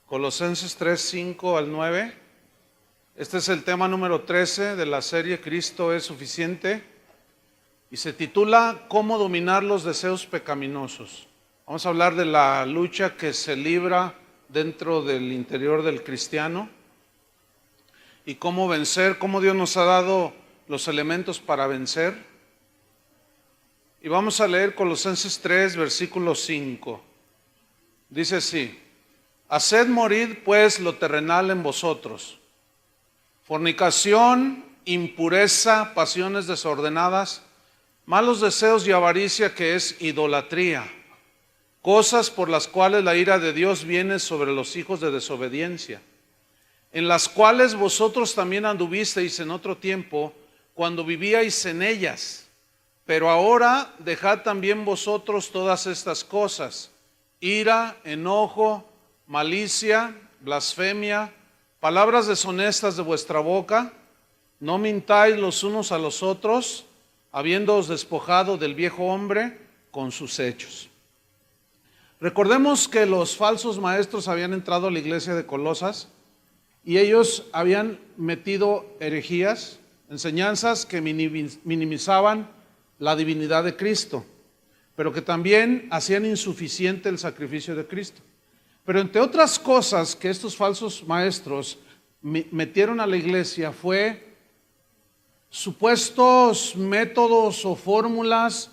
Colosenses 3, 5 al 9. Este es el tema número 13 de la serie Cristo es suficiente y se titula ¿Cómo dominar los deseos pecaminosos? Vamos a hablar de la lucha que se libra dentro del interior del cristiano y cómo vencer, cómo Dios nos ha dado los elementos para vencer. Y vamos a leer Colosenses 3, versículo 5. Dice así: haced morir pues lo terrenal en vosotros: fornicación, impureza, pasiones desordenadas, malos deseos y avaricia, que es idolatría, cosas por las cuales la ira de Dios viene sobre los hijos de desobediencia, en las cuales vosotros también anduvisteis en otro tiempo, cuando vivíais en ellas. Pero ahora dejad también vosotros todas estas cosas: ira, enojo, malicia, blasfemia, palabras deshonestas de vuestra boca. No mintáis los unos a los otros, habiéndoos despojado del viejo hombre con sus hechos. Recordemos que los falsos maestros habían entrado a la iglesia de Colosas y ellos habían metido herejías, enseñanzas que minimizaban la divinidad de Cristo, pero que también hacían insuficiente el sacrificio de Cristo. Pero entre otras cosas que estos falsos maestros metieron a la iglesia fue supuestos métodos o fórmulas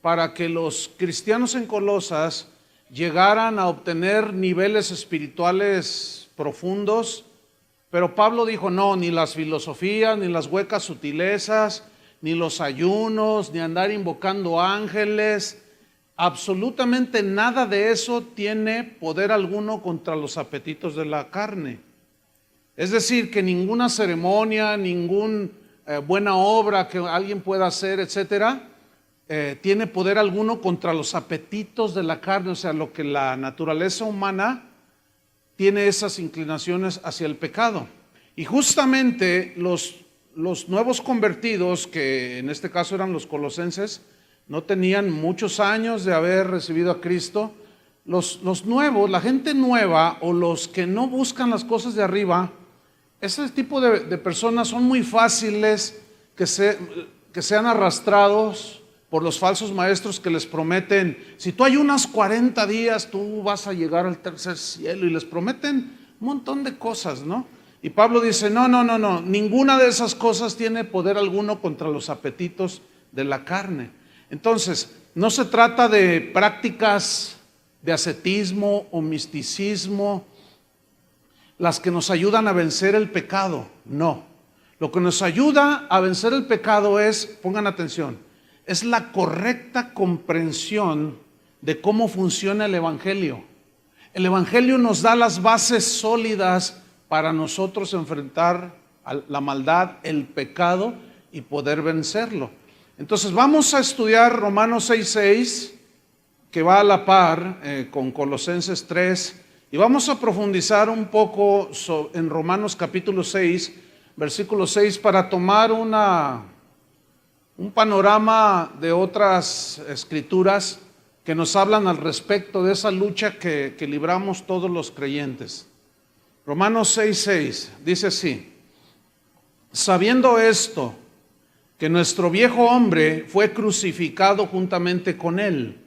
para que los cristianos en Colosas llegaran a obtener niveles espirituales profundos. Pero Pablo dijo: no, ni las filosofías, ni las huecas sutilezas, ni los ayunos, ni andar invocando ángeles, absolutamente nada de eso tiene poder alguno contra los apetitos de la carne. Es decir, que ninguna ceremonia, ninguna buena obra que alguien pueda hacer, etcétera, tiene poder alguno contra los apetitos de la carne. O sea, lo que la naturaleza humana tiene, esas inclinaciones hacia el pecado. Y justamente los nuevos convertidos, que en este caso eran los colosenses, no tenían muchos años de haber recibido a Cristo. Los nuevos, la gente nueva, o los que no buscan las cosas de arriba, ese tipo de personas son muy fáciles que sean arrastrados por los falsos maestros que les prometen: si tú ayunas 40 días, tú vas a llegar al tercer cielo, y les prometen un montón de cosas, ¿no? Y Pablo dice: no, ninguna de esas cosas tiene poder alguno contra los apetitos de la carne. Entonces, no se trata de prácticas de ascetismo o misticismo las que nos ayudan a vencer el pecado. No, lo que nos ayuda a vencer el pecado es, pongan atención, es la correcta comprensión de cómo funciona el Evangelio. El Evangelio nos da las bases sólidas para nosotros enfrentar la maldad, el pecado, y poder vencerlo. Entonces vamos a estudiar Romanos 6:6, que va a la par con Colosenses 3, y vamos a profundizar un poco en Romanos capítulo 6, versículo 6, para tomar un panorama de otras escrituras que nos hablan al respecto de esa lucha que libramos todos los creyentes. Romanos 6:6 dice así: sabiendo esto, que nuestro viejo hombre fue crucificado juntamente con él,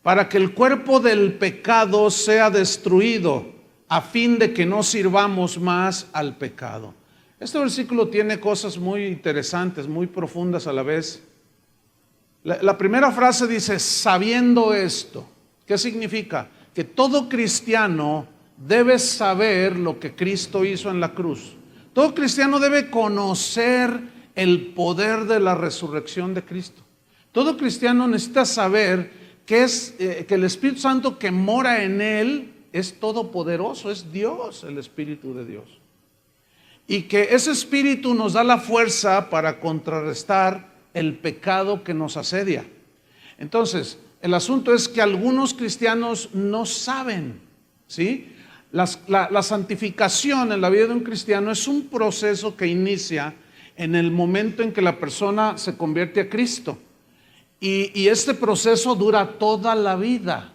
para que el cuerpo del pecado sea destruido, a fin de que no sirvamos más al pecado. Este versículo tiene cosas muy interesantes, muy profundas a la vez. La primera frase dice: sabiendo esto. ¿Qué significa? Que todo cristiano debe saber lo que Cristo hizo en la cruz. Todo cristiano debe conocer el poder de la resurrección de Cristo. Todo cristiano necesita saber que el Espíritu Santo que mora en él es todopoderoso, es Dios, el Espíritu de Dios. Y que ese Espíritu nos da la fuerza para contrarrestar el pecado que nos asedia. Entonces, el asunto es que algunos cristianos no saben, ¿sí? La santificación en la vida de un cristiano es un proceso que inicia en el momento en que la persona se convierte a Cristo. Y este proceso dura toda la vida.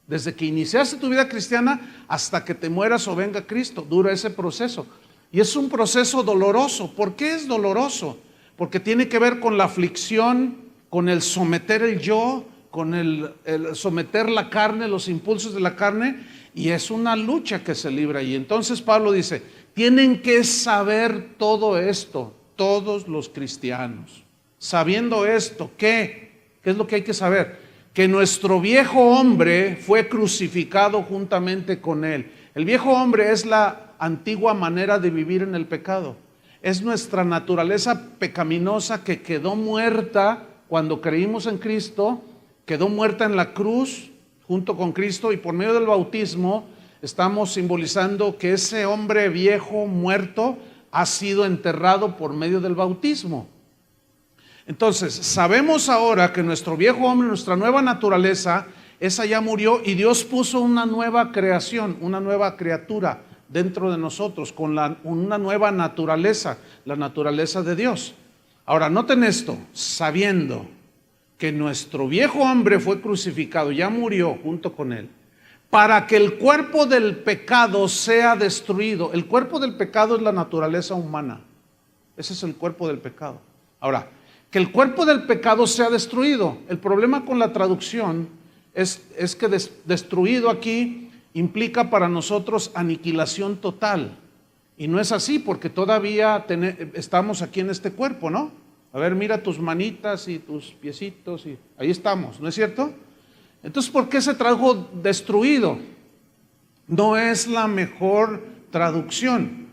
Desde que iniciaste tu vida cristiana hasta que te mueras o venga Cristo, dura ese proceso. Y es un proceso doloroso. ¿Por qué es doloroso? Porque tiene que ver con la aflicción, con el someter el yo, con el someter la carne, los impulsos de la carne, y es una lucha que se libra ahí. Entonces Pablo dice, tienen que saber todo esto, todos los cristianos. Sabiendo esto, ¿qué es lo que hay que saber? Que nuestro viejo hombre fue crucificado juntamente con él. El viejo hombre es la antigua manera de vivir en el pecado. Es nuestra naturaleza pecaminosa que quedó muerta cuando creímos en Cristo, quedó muerta en la cruz junto con Cristo, y por medio del bautismo estamos simbolizando que ese hombre viejo muerto ha sido enterrado por medio del bautismo. Entonces, sabemos ahora que nuestro viejo hombre, nuestra nueva naturaleza, esa ya murió, y Dios puso una nueva creación, una nueva criatura dentro de nosotros, con una nueva naturaleza, la naturaleza de Dios. Ahora, noten esto, sabiendo que nuestro viejo hombre fue crucificado, ya murió junto con él, para que el cuerpo del pecado sea destruido. El cuerpo del pecado es la naturaleza humana. Ese es el cuerpo del pecado. Ahora, que el cuerpo del pecado sea destruido. El problema con la traducción es que destruido aquí implica para nosotros aniquilación total. Y no es así, porque todavía estamos aquí en este cuerpo, ¿no? A ver, mira tus manitas y tus piecitos, y ahí estamos, ¿no es cierto? Entonces, ¿por qué se tradujo destruido? No es la mejor traducción.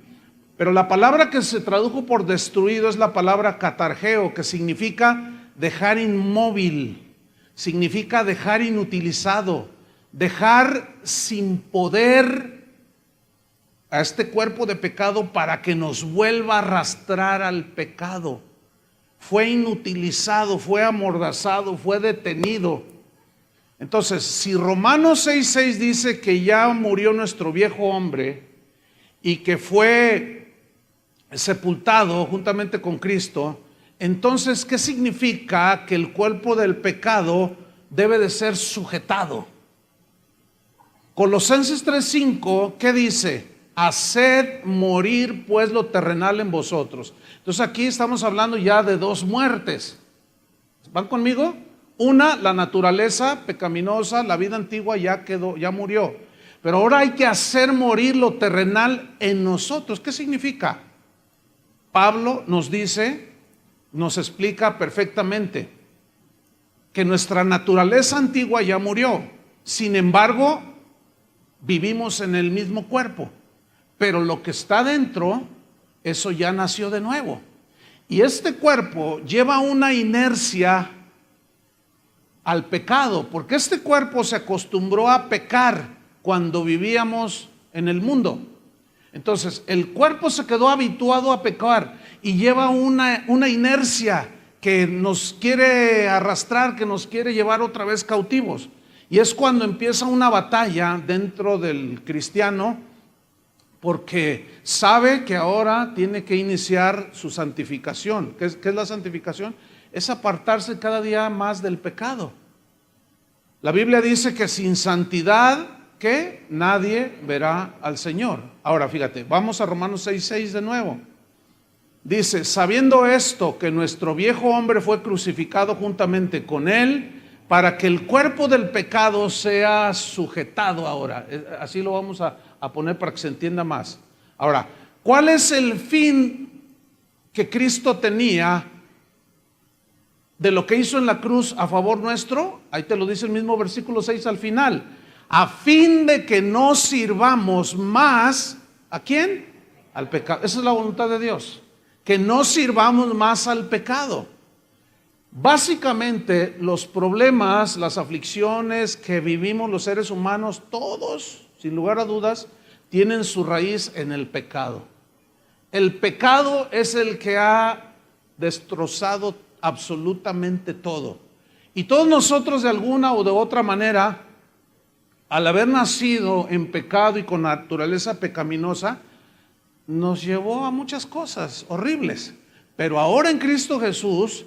Pero la palabra que se tradujo por destruido es la palabra katargeo, que significa dejar inmóvil, significa dejar inutilizado, dejar sin poder a este cuerpo de pecado para que nos vuelva a arrastrar al pecado. Fue inutilizado, fue amordazado, fue detenido. Entonces, si Romanos 6:6 dice que ya murió nuestro viejo hombre y que fue sepultado juntamente con Cristo, entonces, ¿qué significa que el cuerpo del pecado debe de ser sujetado? Colosenses 3:5, ¿qué dice? Haced morir pues lo terrenal en vosotros. Entonces aquí estamos hablando ya de dos muertes. ¿Van conmigo? Una, la naturaleza pecaminosa, la vida antigua ya quedó, ya murió. Pero ahora hay que hacer morir lo terrenal en nosotros. ¿Qué significa? Pablo nos dice, nos explica perfectamente que nuestra naturaleza antigua ya murió. Sin embargo, vivimos en el mismo cuerpo, pero lo que está dentro, eso ya nació de nuevo. Y este cuerpo lleva una inercia al pecado, porque este cuerpo se acostumbró a pecar cuando vivíamos en el mundo. Entonces, el cuerpo se quedó habituado a pecar y lleva una inercia que nos quiere arrastrar, que nos quiere llevar otra vez cautivos. Y es cuando empieza una batalla dentro del cristiano, porque sabe que ahora tiene que iniciar su santificación. ¿Qué es la santificación? Es apartarse cada día más del pecado. La Biblia dice que sin santidad, ¿qué? Nadie verá al Señor. Ahora fíjate, vamos a Romanos 6:6 de nuevo. Dice, sabiendo esto, que nuestro viejo hombre fue crucificado juntamente con él, para que el cuerpo del pecado sea sujetado ahora. Así lo vamos a poner para que se entienda más. Ahora, ¿cuál es el fin que Cristo tenía de lo que hizo en la cruz a favor nuestro? Ahí te lo dice el mismo versículo 6 al final. A fin de que no sirvamos más, ¿a quién? Al pecado. Esa es la voluntad de Dios, que no sirvamos más al pecado. Básicamente los problemas, las aflicciones que vivimos los seres humanos, todos, sin lugar a dudas, tienen su raíz en el pecado. El pecado es el que ha destrozado absolutamente todo. Y todos nosotros, de alguna o de otra manera, al haber nacido en pecado y con naturaleza pecaminosa, nos llevó a muchas cosas horribles. Pero ahora en Cristo Jesús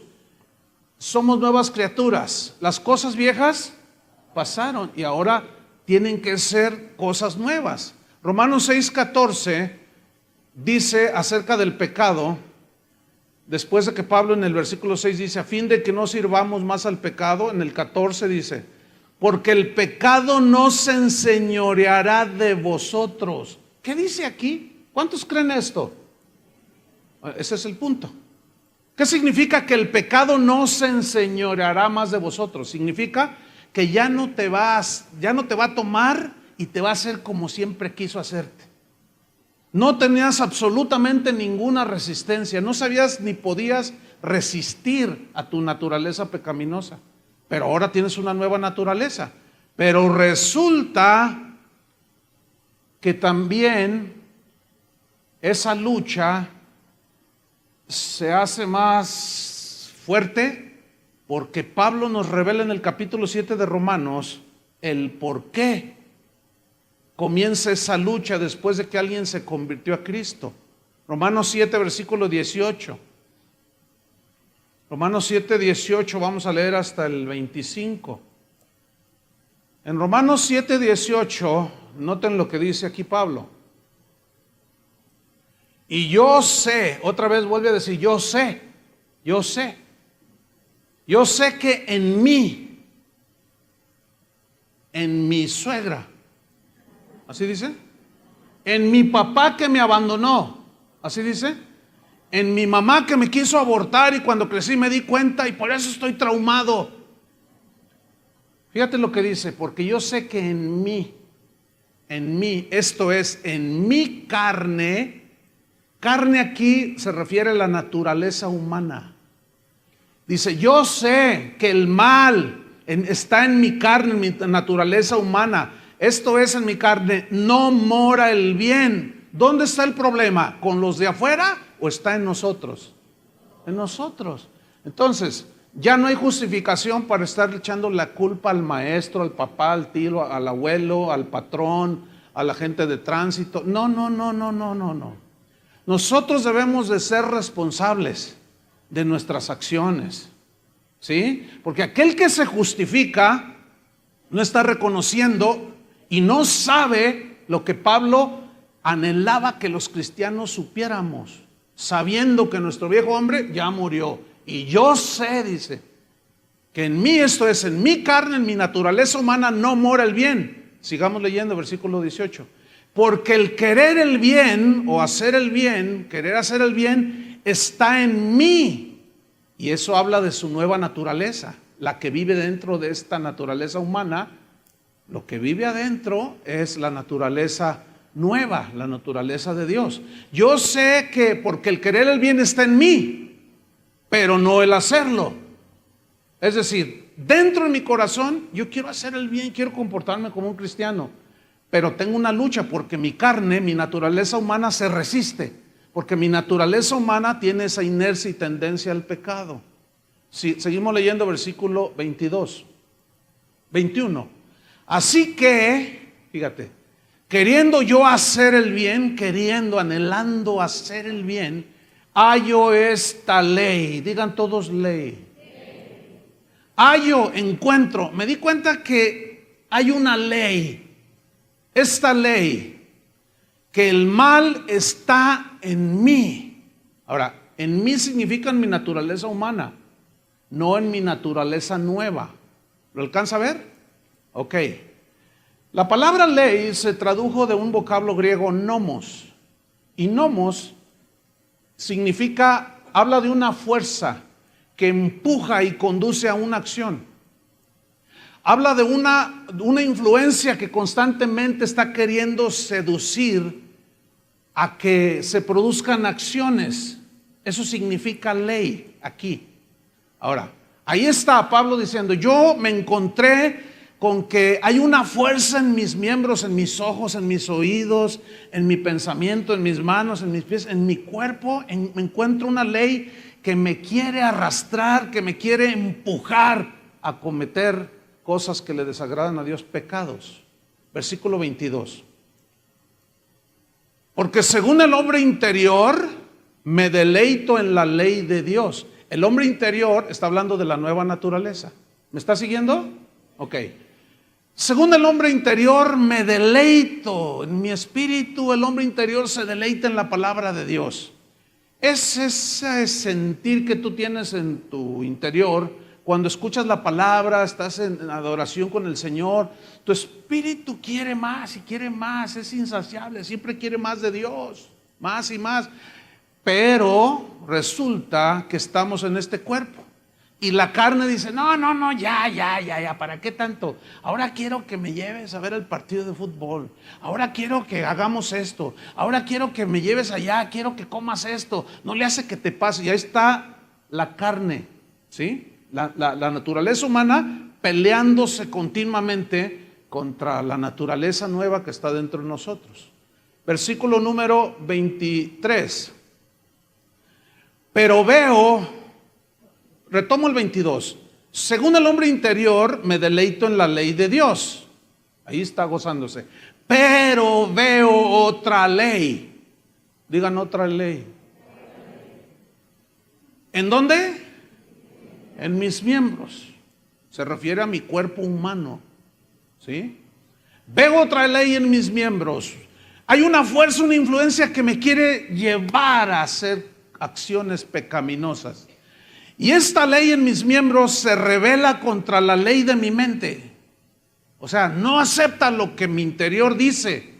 somos nuevas criaturas. Las cosas viejas pasaron y ahora tienen que ser cosas nuevas. Romanos 6:14 dice acerca del pecado, después de que Pablo en el versículo 6 dice, a fin de que no sirvamos más al pecado, en el 14 dice, porque el pecado no se enseñoreará de vosotros. ¿Qué dice aquí? ¿Cuántos creen esto? Ese es el punto. ¿Qué significa que el pecado no se enseñoreará más de vosotros? Significa que ya no te va a tomar y te va a hacer como siempre quiso hacerte. No tenías absolutamente ninguna resistencia, no sabías ni podías resistir a tu naturaleza pecaminosa, pero ahora tienes una nueva naturaleza. Pero resulta que también esa lucha se hace más fuerte porque Pablo nos revela en el capítulo 7 de Romanos el por qué comienza esa lucha después de que alguien se convirtió a Cristo. Romanos 7, versículo 18. Romanos 7, 18, vamos a leer hasta el 25. En Romanos 7, 18, noten lo que dice aquí Pablo. Y yo sé, otra vez vuelve a decir, yo sé que en mí, en mi suegra, ¿así dice? En mi papá que me abandonó, ¿así dice? En mi mamá que me quiso abortar y cuando crecí me di cuenta y por eso estoy traumado. Fíjate lo que dice, porque yo sé que en mí, esto es, en mi carne aquí se refiere a la naturaleza humana. Dice, yo sé que el mal está en mi carne, en mi naturaleza humana. Esto es, en mi carne no mora el bien. ¿Dónde está el problema? ¿Con los de afuera o está en nosotros? En nosotros. Entonces, ya no hay justificación para estar echando la culpa al maestro, al papá, al tío, al abuelo, al patrón, a la gente de tránsito. No. Nosotros debemos de ser responsables de nuestras acciones, ¿sí? Porque aquel que se justifica no está reconociendo y no sabe lo que Pablo anhelaba que los cristianos supiéramos, sabiendo que nuestro viejo hombre ya murió. Y yo sé, dice, que en mí, esto es, en mi carne, en mi naturaleza humana, no mora el bien. Sigamos leyendo, versículo 18. Porque el querer el bien o hacer el bien, querer hacer el bien, está en mí. Y eso habla de su nueva naturaleza, la que vive dentro de esta naturaleza humana. Lo que vive adentro es la naturaleza nueva, la naturaleza de Dios. Yo sé que porque el querer el bien está en mí, pero no el hacerlo. Es decir, dentro de mi corazón yo quiero hacer el bien, quiero comportarme como un cristiano, pero tengo una lucha porque mi carne, mi naturaleza humana se resiste, porque mi naturaleza humana tiene esa inercia y tendencia al pecado. Seguimos leyendo versículo 21. Así que, fíjate, queriendo yo hacer el bien, anhelando hacer el bien, hallo esta ley. Digan todos ley. Hallo, encuentro. Me di cuenta que hay una ley. Esta ley, que el mal está en mí. Ahora, en mí significa en mi naturaleza humana, no en mi naturaleza nueva. ¿Lo alcanza a ver? Ok. La palabra ley se tradujo de un vocablo griego nomos. Y nomos significa, habla de una fuerza que empuja y conduce a una acción. Habla de una influencia que constantemente está queriendo seducir a que se produzcan acciones. Eso significa ley aquí. Ahora, ahí está Pablo diciendo, yo me encontré con que hay una fuerza en mis miembros, en mis ojos, en mis oídos, en mi pensamiento, en mis manos, en mis pies, en mi cuerpo. Me encuentro una ley que me quiere arrastrar, que me quiere empujar a cometer cosas que le desagradan a Dios, pecados. Versículo 22. Porque según el hombre interior, me deleito en la ley de Dios. El hombre interior está hablando de la nueva naturaleza. ¿Me está siguiendo? Ok. Según el hombre interior me deleito, en mi espíritu el hombre interior se deleita en la palabra de Dios. Es ese sentir que tú tienes en tu interior cuando escuchas la palabra, estás en adoración con el Señor. Tu espíritu quiere más y quiere más, es insaciable, siempre quiere más de Dios, más y más. Pero resulta que estamos en este cuerpo. Y la carne dice, no, ya, ¿para qué tanto? Ahora quiero que me lleves a ver el partido de fútbol. Ahora quiero que hagamos esto. Ahora quiero que me lleves allá, quiero que comas esto. No le hace que te pase. Y ahí está la carne, ¿sí? La naturaleza humana peleándose continuamente contra la naturaleza nueva que está dentro de nosotros. Versículo número 23. Pero veo... Retomo el 22. Según el hombre interior, me deleito en la ley de Dios. Ahí está gozándose. Pero veo otra ley. Digan otra ley. ¿En dónde? En mis miembros. Se refiere a mi cuerpo humano. ¿Sí? Veo otra ley en mis miembros. Hay una fuerza, una influencia que me quiere llevar a hacer acciones pecaminosas. Y esta ley en mis miembros se rebela contra la ley de mi mente. O sea, no acepta lo que mi interior dice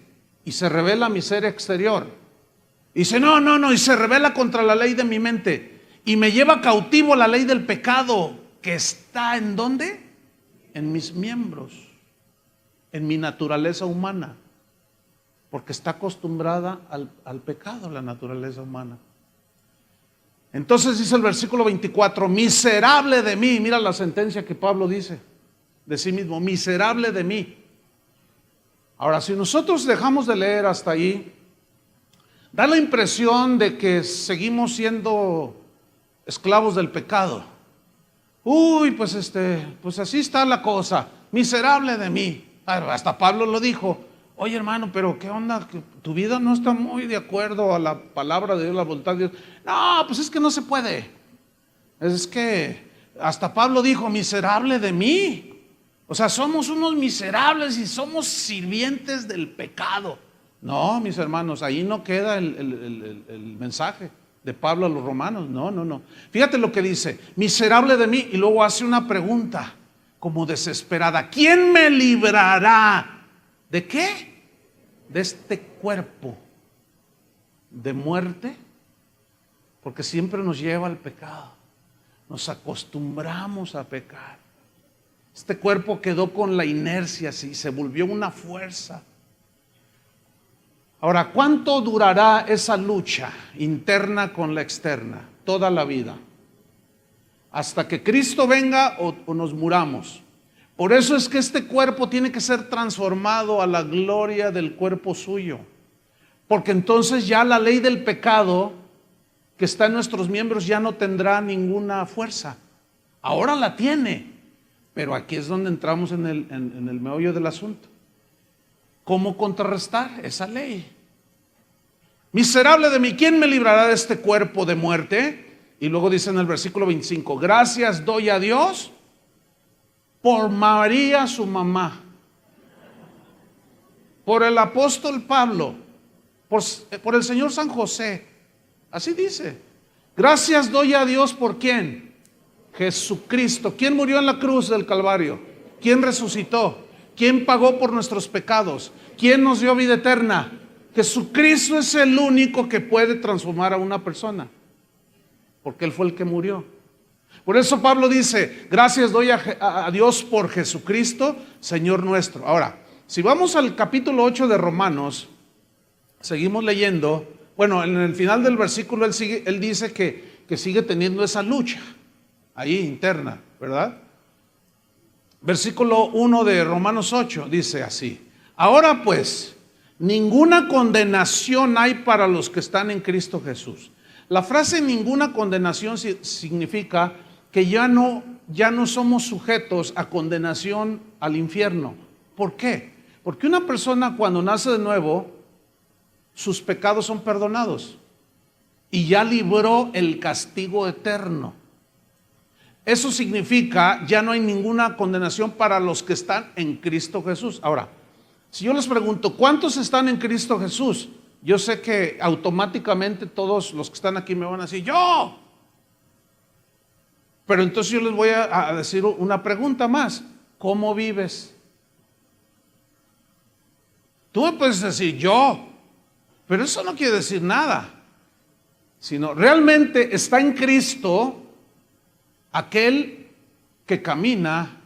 y se rebela mi ser exterior. Y dice, no, y se rebela contra la ley de mi mente. Y me lleva cautivo la ley del pecado que está ¿en dónde? En mis miembros, en mi naturaleza humana. Porque está acostumbrada al pecado, la naturaleza humana. Entonces dice el versículo 24, miserable de mí. Mira la sentencia que Pablo dice de sí mismo, miserable de mí. Ahora, si nosotros dejamos de leer hasta ahí, da la impresión de que seguimos siendo esclavos del pecado. Uy, pues así está la cosa, miserable de mí. Hasta Pablo lo dijo. Oye, hermano, pero ¿qué onda? Tu vida no está muy de acuerdo a la palabra de Dios, la voluntad de Dios. No, pues es que no se puede. Es que hasta Pablo dijo, miserable de mí. O sea, somos unos miserables y somos sirvientes del pecado. No, mis hermanos, ahí no queda el mensaje de Pablo a los romanos. No. Fíjate lo que dice, miserable de mí. Y luego hace una pregunta como desesperada. ¿Quién me librará? ¿De qué? De este cuerpo de muerte, porque siempre nos lleva al pecado. Nos acostumbramos a pecar. Este cuerpo quedó con la inercia, sí, se volvió una fuerza. Ahora, ¿cuánto durará esa lucha interna con la externa? Toda la vida. Hasta que Cristo venga o nos muramos. Por eso es que este cuerpo tiene que ser transformado a la gloria del cuerpo suyo. Porque entonces ya la ley del pecado que está en nuestros miembros ya no tendrá ninguna fuerza. Ahora la tiene, pero aquí es donde entramos en el meollo del asunto. ¿Cómo contrarrestar esa ley? Miserable de mí, ¿quién me librará de este cuerpo de muerte? Y luego dice en el versículo 25, gracias doy a Dios por María su mamá, por el apóstol Pablo, por el Señor San José. Así dice. Gracias doy a Dios por ¿quién? Jesucristo. ¿Quién murió en la cruz del Calvario? ¿Quién resucitó? ¿Quién pagó por nuestros pecados? ¿Quién nos dio vida eterna? Jesucristo es el único que puede transformar a una persona, porque Él fue el que murió. Por eso Pablo dice, gracias doy a Dios por Jesucristo, Señor nuestro. Ahora, si vamos al capítulo 8 de Romanos, seguimos leyendo. Bueno, en el final del versículo él dice que sigue teniendo esa lucha ahí interna, ¿verdad? Versículo 1 de Romanos 8 dice así, ahora pues, ninguna condenación hay para los que están en Cristo Jesús. La frase ninguna condenación significa que ya no somos sujetos a condenación al infierno. ¿Por qué? Porque una persona cuando nace de nuevo, sus pecados son perdonados y ya libró el castigo eterno. Eso significa, ya no hay ninguna condenación para los que están en Cristo Jesús. Ahora, si yo les pregunto, ¿cuántos están en Cristo Jesús? Yo sé que automáticamente todos los que están aquí me van a decir, yo. Pero entonces yo les voy a decir una pregunta más. ¿Cómo vives? Tú me puedes decir yo, pero eso no quiere decir nada. Sino realmente está en Cristo aquel que camina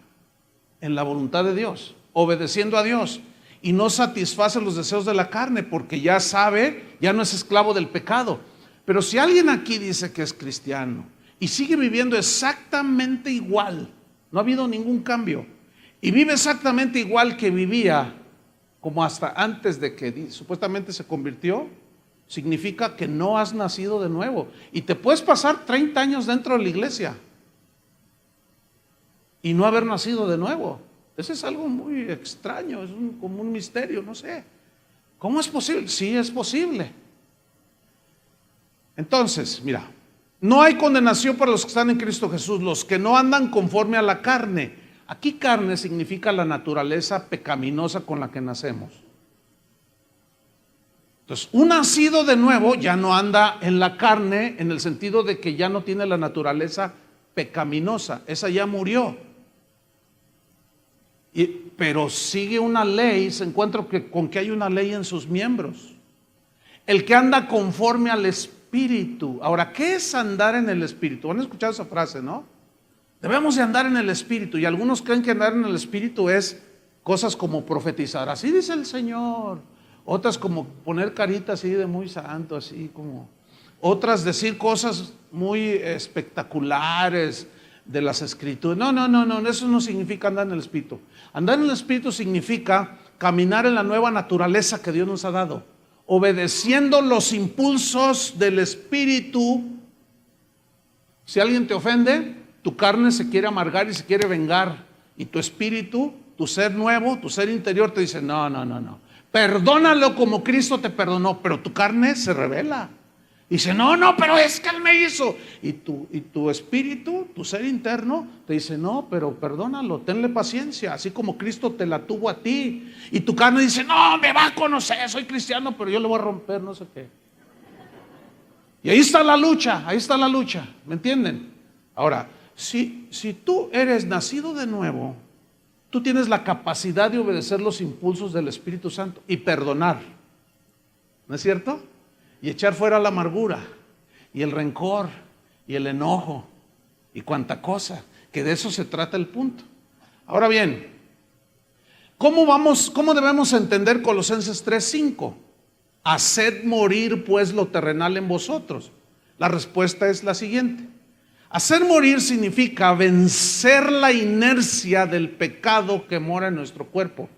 en la voluntad de Dios, obedeciendo a Dios, y no satisface los deseos de la carne, porque ya sabe, ya no es esclavo del pecado. Pero si alguien aquí dice que es cristiano y sigue viviendo exactamente igual, no ha habido ningún cambio, y vive exactamente igual que vivía como hasta antes de que supuestamente se convirtió, significa que no has nacido de nuevo. Y te puedes pasar 30 años dentro de la iglesia y no haber nacido de nuevo. Eso es algo muy extraño, es como un misterio, no sé. ¿Cómo es posible? Sí, es posible. Entonces, mira, no hay condenación para los que están en Cristo Jesús, los que no andan conforme a la carne. Aquí carne significa la naturaleza pecaminosa con la que nacemos. Entonces, un nacido de nuevo ya no anda en la carne en el sentido de que ya no tiene la naturaleza pecaminosa, esa ya murió. Pero sigue una ley, se encuentra con que hay una ley en sus miembros. El que anda conforme al Espíritu. Ahora, ¿qué es andar en el Espíritu? ¿Han escuchado esa frase, no? Debemos de andar en el Espíritu, y algunos creen que andar en el Espíritu es cosas como profetizar, así dice el Señor. Otras como poner carita así de muy santo, así como. Otras decir cosas muy espectaculares de las Escrituras. No, eso no significa andar en el Espíritu. Andar en el Espíritu significa caminar en la nueva naturaleza que Dios nos ha dado, obedeciendo los impulsos del Espíritu. Si alguien te ofende, tu carne se quiere amargar y se quiere vengar, y tu espíritu, tu ser nuevo, tu ser interior te dice, no, perdónalo como Cristo te perdonó, pero tu carne se rebela. Dice, no, pero es que Él me hizo. Y tu espíritu, tu ser interno, te dice, no, pero perdónalo, tenle paciencia, así como Cristo te la tuvo a ti. Y tu carne dice, no, me va a conocer, soy cristiano, pero yo le voy a romper, no sé qué. Y ahí está la lucha, ¿me entienden? Ahora, si tú eres nacido de nuevo, tú tienes la capacidad de obedecer los impulsos del Espíritu Santo y perdonar, ¿no es cierto? Y echar fuera la amargura y el rencor y el enojo y cuanta cosa, que de eso se trata el punto. Ahora bien, ¿cómo debemos entender Colosenses 3:5? Haced morir pues lo terrenal en vosotros. La respuesta es la siguiente. Hacer morir significa vencer la inercia del pecado que mora en nuestro cuerpo,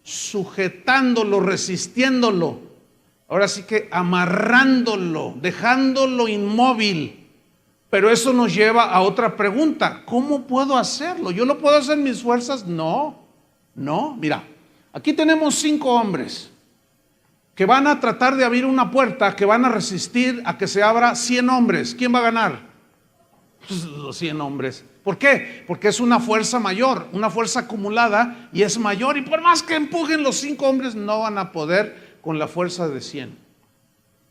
sujetándolo, resistiéndolo. Ahora sí que amarrándolo, dejándolo inmóvil. Pero eso nos lleva a otra pregunta. ¿Cómo puedo hacerlo? ¿Yo lo puedo hacer en mis fuerzas? No. Mira, aquí tenemos 5 hombres que van a tratar de abrir una puerta, que van a resistir a que se abra 100 hombres. ¿Quién va a ganar? Pues los 100 hombres. ¿Por qué? Porque es una fuerza mayor, una fuerza acumulada, y es mayor. Y por más que empujen los 5 hombres, no van a poder con la fuerza de 100.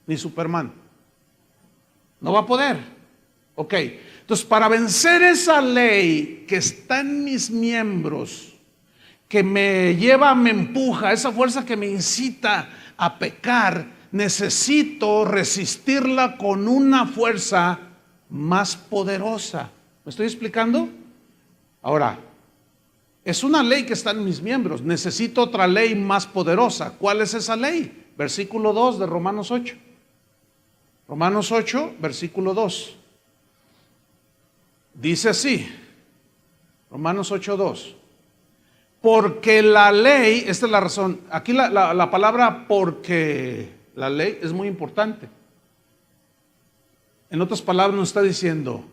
Ni Superman. No va a poder. Ok. Entonces, para vencer esa ley que está en mis miembros, que me lleva, me empuja, esa fuerza que me incita a pecar, necesito resistirla con una fuerza más poderosa. ¿Me estoy explicando? Ahora, es una ley que está en mis miembros. Necesito otra ley más poderosa. ¿Cuál es esa ley? Versículo 2 de Romanos 8. Romanos 8, versículo 2. Dice así. Romanos 8, 2. Porque la ley, esta es la razón. Aquí la palabra porque la ley es muy importante. En otras palabras nos está diciendo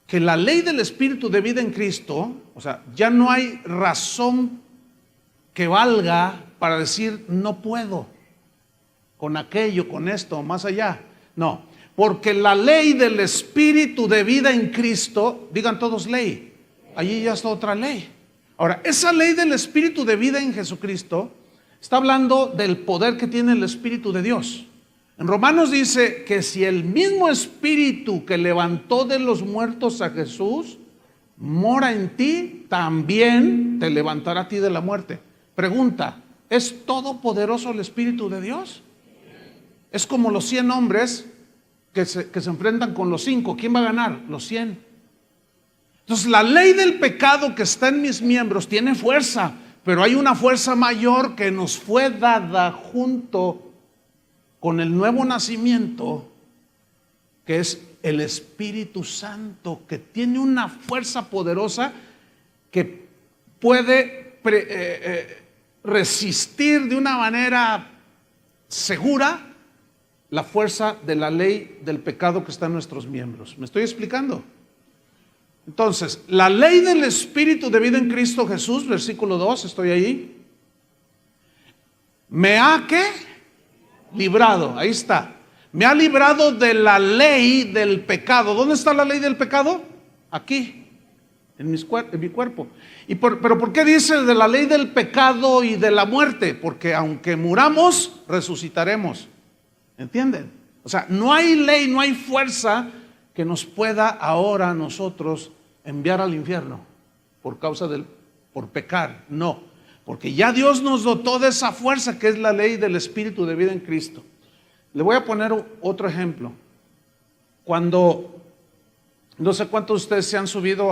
que la ley del Espíritu de vida en Cristo, o sea, ya no hay razón que valga para decir no puedo con aquello, con esto, más allá. No, porque la ley del Espíritu de vida en Cristo, digan todos ley, allí ya está otra ley. Ahora, esa ley del Espíritu de vida en Jesucristo está hablando del poder que tiene el Espíritu de Dios. En Romanos dice que si el mismo Espíritu que levantó de los muertos a Jesús mora en ti, también te levantará a ti de la muerte. Pregunta, ¿es todopoderoso el Espíritu de Dios? Es como los 100 hombres que se enfrentan con los 5. ¿Quién va a ganar? Los 100. Entonces la ley del pecado que está en mis miembros tiene fuerza, pero hay una fuerza mayor que nos fue dada junto con el nuevo nacimiento, que es el Espíritu Santo, que tiene una fuerza poderosa que puede resistir de una manera segura la fuerza de la ley del pecado que está en nuestros miembros. ¿Me estoy explicando? Entonces, la ley del Espíritu de vida en Cristo Jesús, versículo 2, estoy ahí. ¿Me ha qué? Librado, ahí está. Me ha librado de la ley del pecado. ¿Dónde está la ley del pecado? Aquí, en mi cuerpo. Pero ¿por qué dice de la ley del pecado y de la muerte? Porque aunque muramos, resucitaremos. ¿Entienden? O sea, no hay ley, no hay fuerza que nos pueda ahora nosotros enviar al infierno por pecar. No, porque ya Dios nos dotó de esa fuerza que es la ley del Espíritu de vida en Cristo. Le voy a poner otro ejemplo. Cuando, no sé cuántos de ustedes se han subido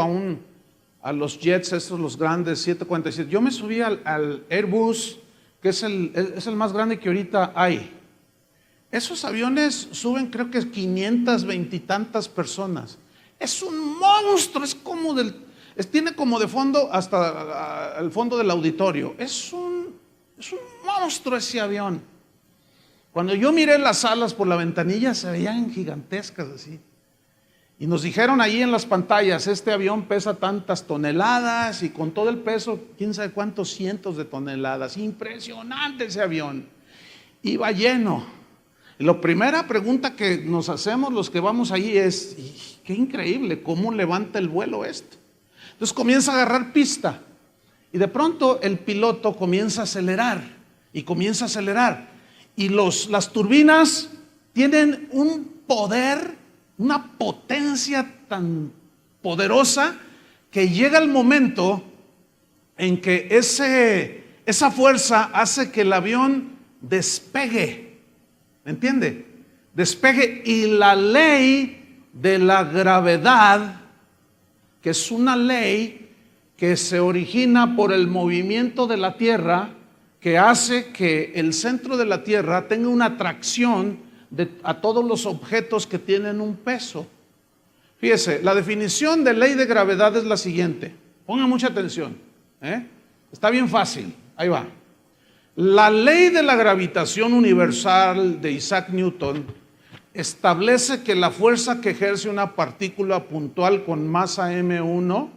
a los jets estos, los grandes 747. Yo me subí al Airbus, que es el más grande que ahorita hay. Esos aviones suben, creo que 520 y tantas personas. Es un monstruo, tiene como de fondo hasta el fondo del auditorio. Es un monstruo ese avión. Cuando yo miré las alas por la ventanilla se veían gigantescas así. Y nos dijeron ahí en las pantallas, este avión pesa tantas toneladas y con todo el peso, quién sabe cuántos cientos de toneladas. Impresionante ese avión. Iba lleno. Y la primera pregunta que nos hacemos los que vamos allí es, qué increíble, ¿cómo levanta el vuelo esto? Entonces comienza a agarrar pista y de pronto el piloto comienza a acelerar y comienza a acelerar. Y las turbinas tienen un poder, una potencia tan poderosa que llega el momento en que esa fuerza hace que el avión despegue. ¿Me entiende? Despegue, y la ley de la gravedad, que es una ley que se origina por el movimiento de la Tierra, que hace que el centro de la Tierra tenga una atracción a todos los objetos que tienen un peso. Fíjese, la definición de ley de gravedad es la siguiente. Pongan mucha atención. Está bien fácil. Ahí va. La ley de la gravitación universal de Isaac Newton establece que la fuerza que ejerce una partícula puntual con masa m1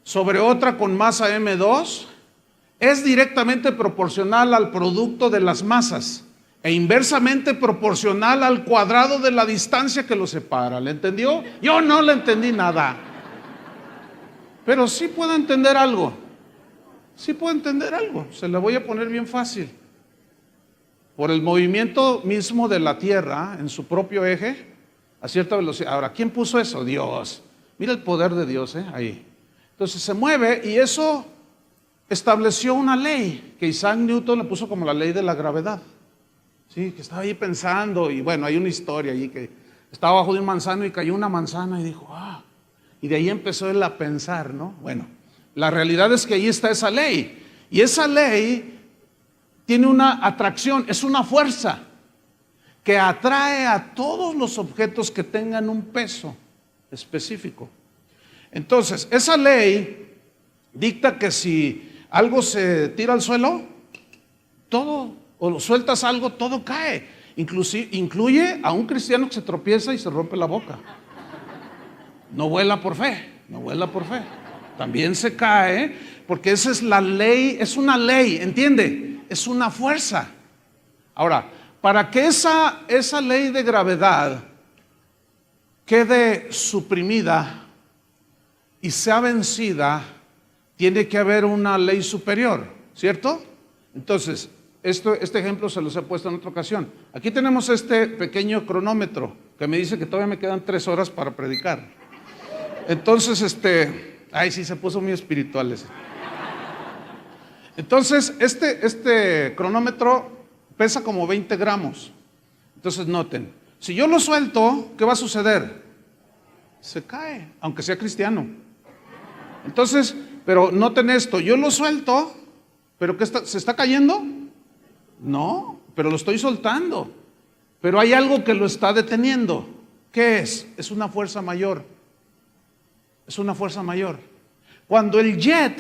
sobre otra con masa m2 es directamente proporcional al producto de las masas e inversamente proporcional al cuadrado de la distancia que los separa. ¿Le entendió? Yo no le entendí nada, pero sí puedo entender algo. Sí puedo entender algo, se la voy a poner bien fácil. Por el movimiento mismo de la Tierra en su propio eje, a cierta velocidad. Ahora, ¿quién puso eso? Dios. Mira el poder de Dios, ahí. Entonces se mueve y eso estableció una ley que Isaac Newton le puso como la ley de la gravedad. Sí, que estaba ahí pensando y bueno, hay una historia allí que estaba bajo de un manzano y cayó una manzana y dijo, y de ahí empezó él a pensar, ¿no? Bueno. La realidad es que ahí está esa ley. Y esa ley tiene una atracción, es una fuerza que atrae a todos los objetos que tengan un peso específico. Entonces, esa ley dicta que si algo se tira al suelo, todo, o sueltas algo, todo cae. Incluye a un cristiano que se tropieza y se rompe la boca. No vuela por fe, no vuela por fe. También se cae, porque esa es la ley, es una ley, ¿entiende? Es una fuerza. Ahora, para que esa ley de gravedad quede suprimida y sea vencida, tiene que haber una ley superior, ¿cierto? Entonces, este ejemplo se los he puesto en otra ocasión. Aquí tenemos este pequeño cronómetro que me dice que todavía me quedan 3 horas para predicar. Entonces, ay, sí, se puso muy espirituales. Entonces, este cronómetro pesa como 20 gramos. Entonces, noten, si yo lo suelto, ¿qué va a suceder? Se cae, aunque sea cristiano. Entonces, pero noten esto, yo lo suelto, pero ¿qué se está cayendo? No, pero lo estoy soltando. Pero hay algo que lo está deteniendo. ¿Qué es? Es una fuerza mayor. Es una fuerza mayor. Cuando el jet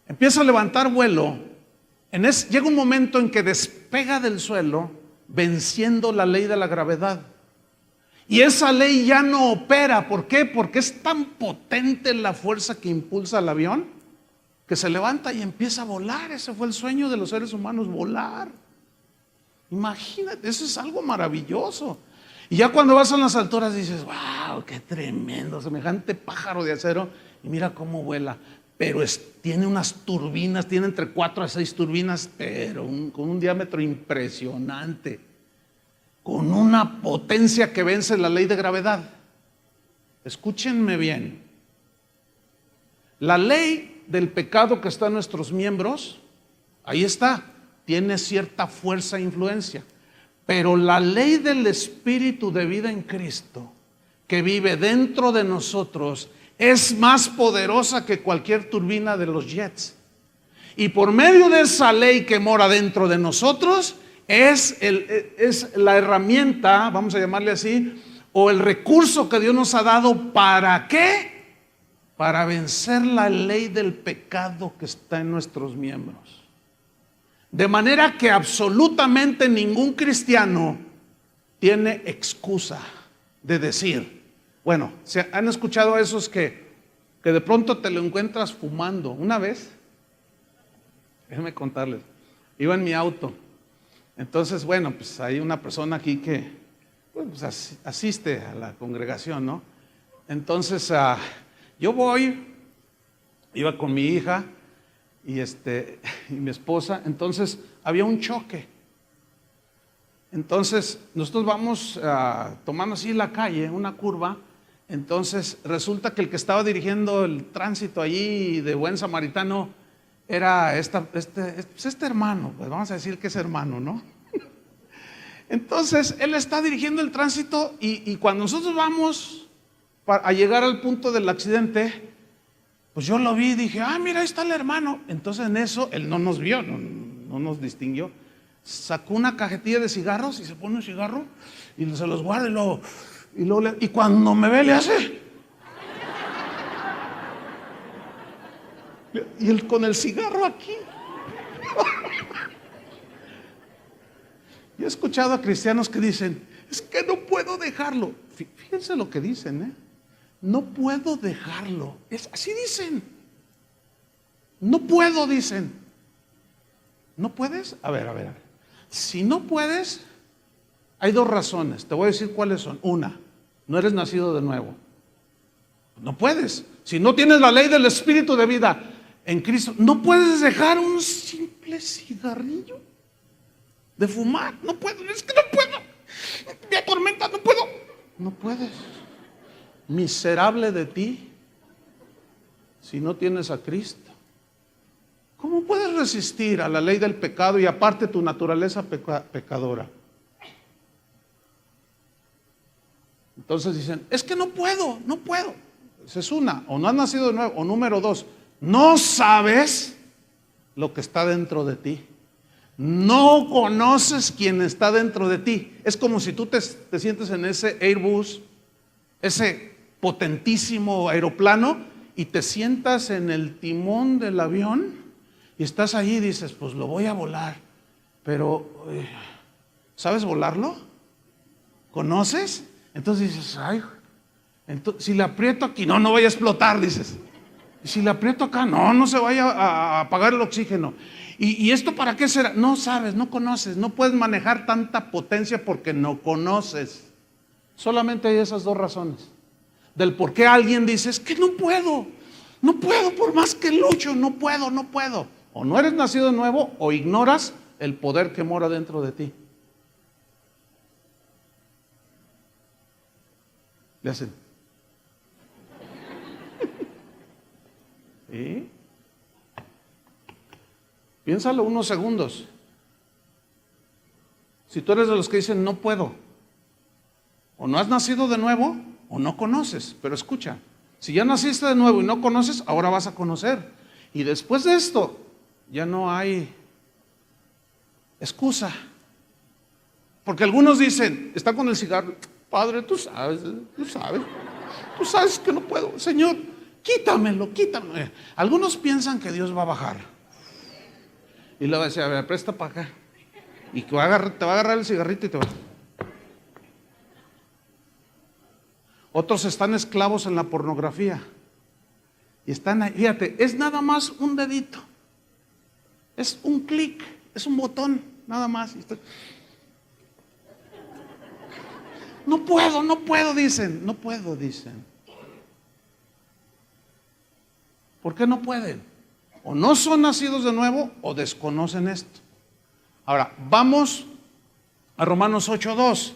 empieza a levantar vuelo, llega un momento en que despega del suelo, venciendo la ley de la gravedad. Y esa ley ya no opera. ¿Por qué? Porque es tan potente la fuerza que impulsa al avión que se levanta y empieza a volar. Ese fue el sueño de los seres humanos, volar. Imagínate, eso es algo maravilloso. Y ya cuando vas a las alturas dices, wow, qué tremendo, semejante pájaro de acero. Y mira cómo vuela. Pero tiene unas turbinas, tiene entre 4 a 6 turbinas, pero con un diámetro impresionante, con una potencia que vence la ley de gravedad. Escúchenme bien. La ley del pecado que está en nuestros miembros, ahí está, tiene cierta fuerza e influencia. Pero la ley del Espíritu de vida en Cristo, que vive dentro de nosotros, es más poderosa que cualquier turbina de los jets. Y por medio de esa ley que mora dentro de nosotros, es la herramienta, vamos a llamarle así, o el recurso que Dios nos ha dado. ¿Para qué? Para vencer la ley del pecado que está en nuestros miembros. De manera que absolutamente ningún cristiano tiene excusa de decir, bueno, ¿han escuchado a esos que de pronto te lo encuentras fumando? Una vez, déjenme contarles, iba en mi auto. Entonces, bueno, pues hay una persona aquí que pues, asiste a la congregación, ¿no? Entonces, yo iba con mi hija y mi esposa. Entonces, había un choque. Entonces, nosotros vamos tomando así la calle, una curva. Entonces, resulta que el que estaba dirigiendo el tránsito allí de buen samaritano era este hermano, pues vamos a decir que es hermano, ¿no? Entonces, él está dirigiendo el tránsito y cuando nosotros vamos a llegar al punto del accidente, pues yo lo vi y dije, mira, ahí está el hermano. Entonces en eso, él no nos vio, no nos distinguió. Sacó una cajetilla de cigarros y se pone un cigarro y se los guarda y cuando me ve le hace... Y él con el cigarro aquí. Yo he escuchado a cristianos que dicen, es que no puedo dejarlo. Fíjense lo que dicen, no puedo dejarlo. Así dicen. No puedo, dicen. ¿No puedes? A ver. Si no puedes, hay 2 razones. Te voy a decir cuáles son. Una, no eres nacido de nuevo. No puedes. Si no tienes la ley del Espíritu de vida en Cristo, no puedes dejar un simple cigarrillo de fumar. No puedo, es que no puedo. Me atormenta, no puedo. No puedes. Miserable de ti si no tienes a Cristo. ¿Cómo puedes resistir a la ley del pecado y aparte tu naturaleza pecadora? Entonces dicen, es que no puedo. Esa es una, o no has nacido de nuevo, o número 2, no sabes lo que está dentro de ti. No conoces quién está dentro de ti. Es como si tú te sientes en ese Airbus, ese potentísimo aeroplano, y te sientas en el timón del avión y estás ahí y dices, pues lo voy a volar. Pero, ¿sabes volarlo? ¿Conoces? Entonces dices, si le aprieto aquí, no vaya a explotar, dices. Y si le aprieto acá, no se vaya a apagar el oxígeno. ¿Y esto para qué será? No sabes, no conoces, no puedes manejar tanta potencia porque no conoces. Solamente hay esas dos razones. Del por qué alguien dice, es que no puedo, por más que lucho, no puedo. O no eres nacido de nuevo o ignoras el poder que mora dentro de ti. Le hacen. ¿Sí? Piénsalo unos segundos. Si tú eres de los que dicen no puedo, o no has nacido de nuevo, o no conoces. Pero escucha, si ya naciste de nuevo y no conoces, ahora vas a conocer. Y después de esto, ya no hay excusa. Porque algunos dicen, está con el cigarro, Padre, tú sabes que no puedo. Señor, quítamelo. Algunos piensan que Dios va a bajar. Y le va a decir, a ver, presta para acá. Y te va a agarrar el cigarrito y te va. Otros están esclavos en la pornografía. Y están ahí, fíjate, es nada más un dedito. Es un clic, es un botón, nada más. No puedo, dicen. No puedo, dicen. ¿Por qué no pueden? O no son nacidos de nuevo o desconocen esto. Ahora, vamos a Romanos 8:2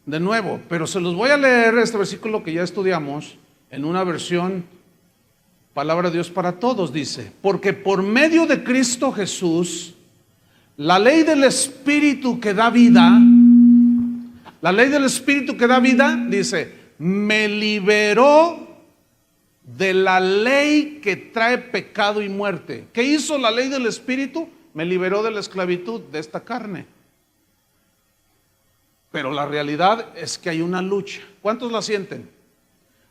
de nuevo, pero se los voy a leer este versículo que ya estudiamos en una versión Palabra de Dios para Todos. Dice, porque por medio de Cristo Jesús, la ley del Espíritu que da vida, dice, me liberó de la ley que trae pecado y muerte. ¿Qué hizo la ley del Espíritu? Me liberó de la esclavitud de esta carne. Pero la realidad es que hay una lucha. ¿Cuántos la sienten?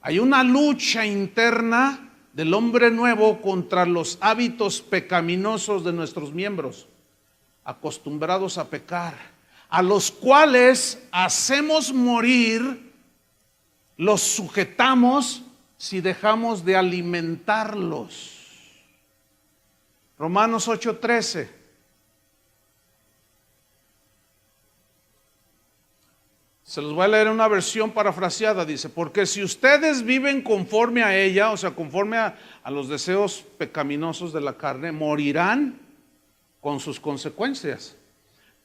Hay una lucha interna del hombre nuevo contra los hábitos pecaminosos de nuestros miembros, acostumbrados a pecar, a los cuales hacemos morir, los sujetamos si dejamos de alimentarlos. Romanos 8:13. Se los voy a leer en una versión parafraseada. Dice, porque si ustedes viven conforme a ella, o sea, conforme a los deseos pecaminosos de la carne, morirán con sus consecuencias.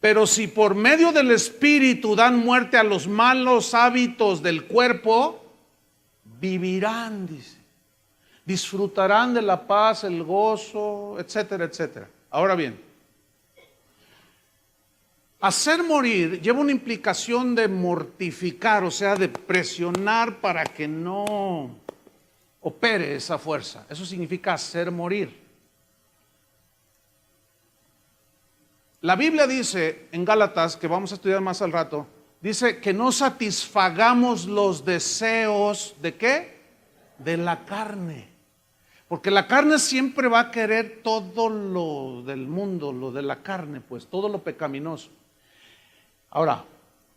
Pero si por medio del Espíritu dan muerte a los malos hábitos del cuerpo, vivirán, dice. Disfrutarán de la paz, el gozo, etcétera, etcétera. Ahora bien, hacer morir lleva una implicación de mortificar, o sea, de presionar para que no opere esa fuerza. Eso significa hacer morir. La Biblia dice en Gálatas, que vamos a estudiar más al rato, dice que no satisfagamos los deseos ¿de qué? De la carne. Porque la carne siempre va a querer todo lo del mundo, lo de la carne, pues todo lo pecaminoso. Ahora,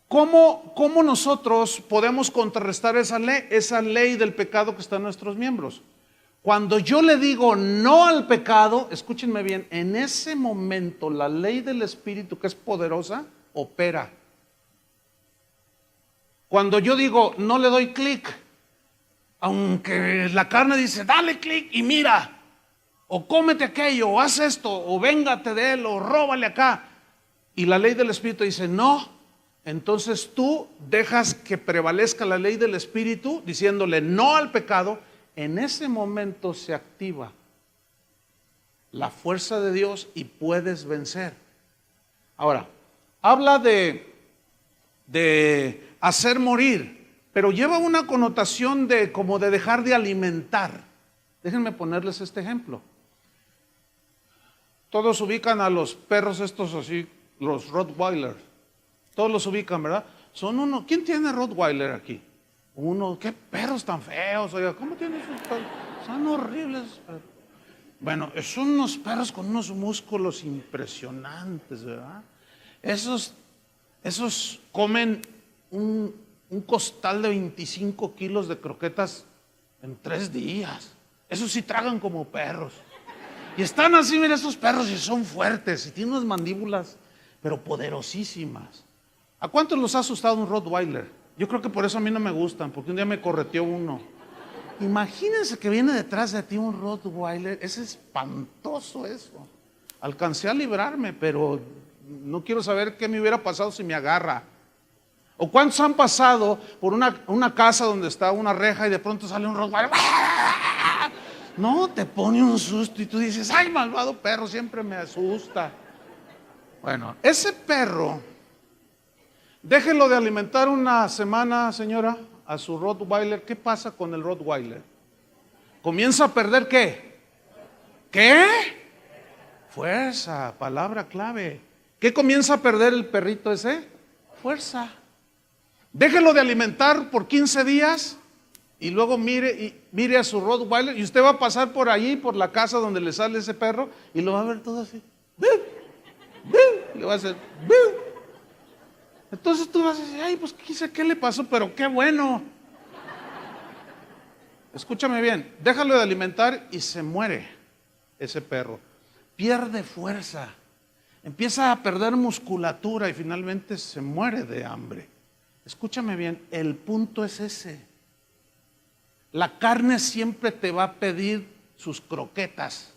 ¿cómo nosotros podemos contrarrestar esa ley del pecado que está en nuestros miembros? Cuando yo le digo no al pecado, escúchenme bien, en ese momento la ley del Espíritu, que es poderosa, opera. Cuando yo digo no le doy clic, aunque la carne dice dale clic y mira, o cómete aquello, o haz esto, o véngate de él, o róbale acá, y la ley del Espíritu dice no, entonces tú dejas que prevalezca la ley del Espíritu diciéndole no al pecado. En ese momento se activa la fuerza de Dios y puedes vencer. Ahora, habla de hacer morir, pero lleva una connotación de como de dejar de alimentar. Déjenme ponerles este ejemplo. Todos ubican a los perros estos así, los Rottweiler. Todos los ubican, ¿verdad? Son uno. ¿Quién tiene Rottweiler aquí? Uno. ¿Qué perros tan feos? Oiga, ¿cómo tienen esos perros? Son horribles. Bueno, son unos perros con unos músculos impresionantes, ¿verdad? Esos comen un costal de 25 kilos de croquetas en 3 días. Esos sí tragan como perros. Y están así, mira, esos perros y son fuertes y tienen unas mandíbulas, pero poderosísimas. ¿A cuántos los ha asustado un Rottweiler? Yo creo que por eso a mí no me gustan, porque un día me correteó uno. Imagínense que viene detrás de ti un Rottweiler, es espantoso eso. Alcancé a librarme, pero no quiero saber qué me hubiera pasado si me agarra. ¿O cuántos han pasado por una casa donde está una reja y de pronto sale un Rottweiler? No, te pone un susto y tú dices, ay, malvado perro, siempre me asusta. Bueno, ese perro, déjelo de alimentar una semana, señora, a su Rottweiler. ¿Qué pasa con el Rottweiler? Comienza a perder ¿qué? ¿Qué? Fuerza, palabra clave. ¿Qué comienza a perder el perrito ese? Fuerza. Déjelo de alimentar por 15 días y luego mire a su Rottweiler y usted va a pasar por allí, por la casa donde le sale ese perro y lo va a ver todo así. Le va a hacer. Entonces tú vas a decir, ay, pues ¿qué le pasó? Pero qué bueno. Escúchame bien, déjalo de alimentar y se muere ese perro. Pierde fuerza, empieza a perder musculatura y finalmente se muere de hambre. Escúchame bien, el punto es ese. La carne siempre te va a pedir sus croquetas.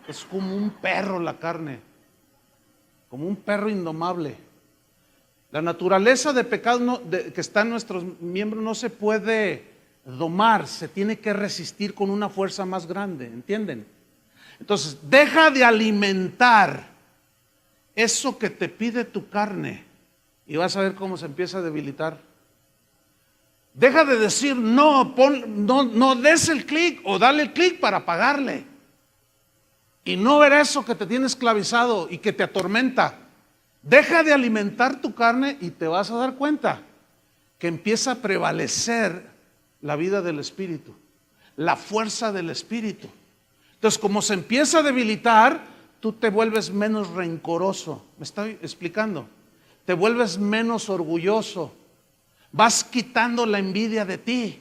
Es como un perro la carne, como un perro indomable. La naturaleza de pecado que está en nuestros miembros no se puede domar, se tiene que resistir con una fuerza más grande, ¿entienden? Entonces, deja de alimentar eso que te pide tu carne y vas a ver cómo se empieza a debilitar. Deja de decir no, no des el clic o dale el clic para pagarle. Y no ver eso que te tiene esclavizado y que te atormenta. Deja de alimentar tu carne y te vas a dar cuenta que empieza a prevalecer la vida del Espíritu, la fuerza del Espíritu. Entonces, como se empieza a debilitar, tú te vuelves menos rencoroso. ¿Me estoy explicando? Te vuelves menos orgulloso. Vas quitando la envidia de ti.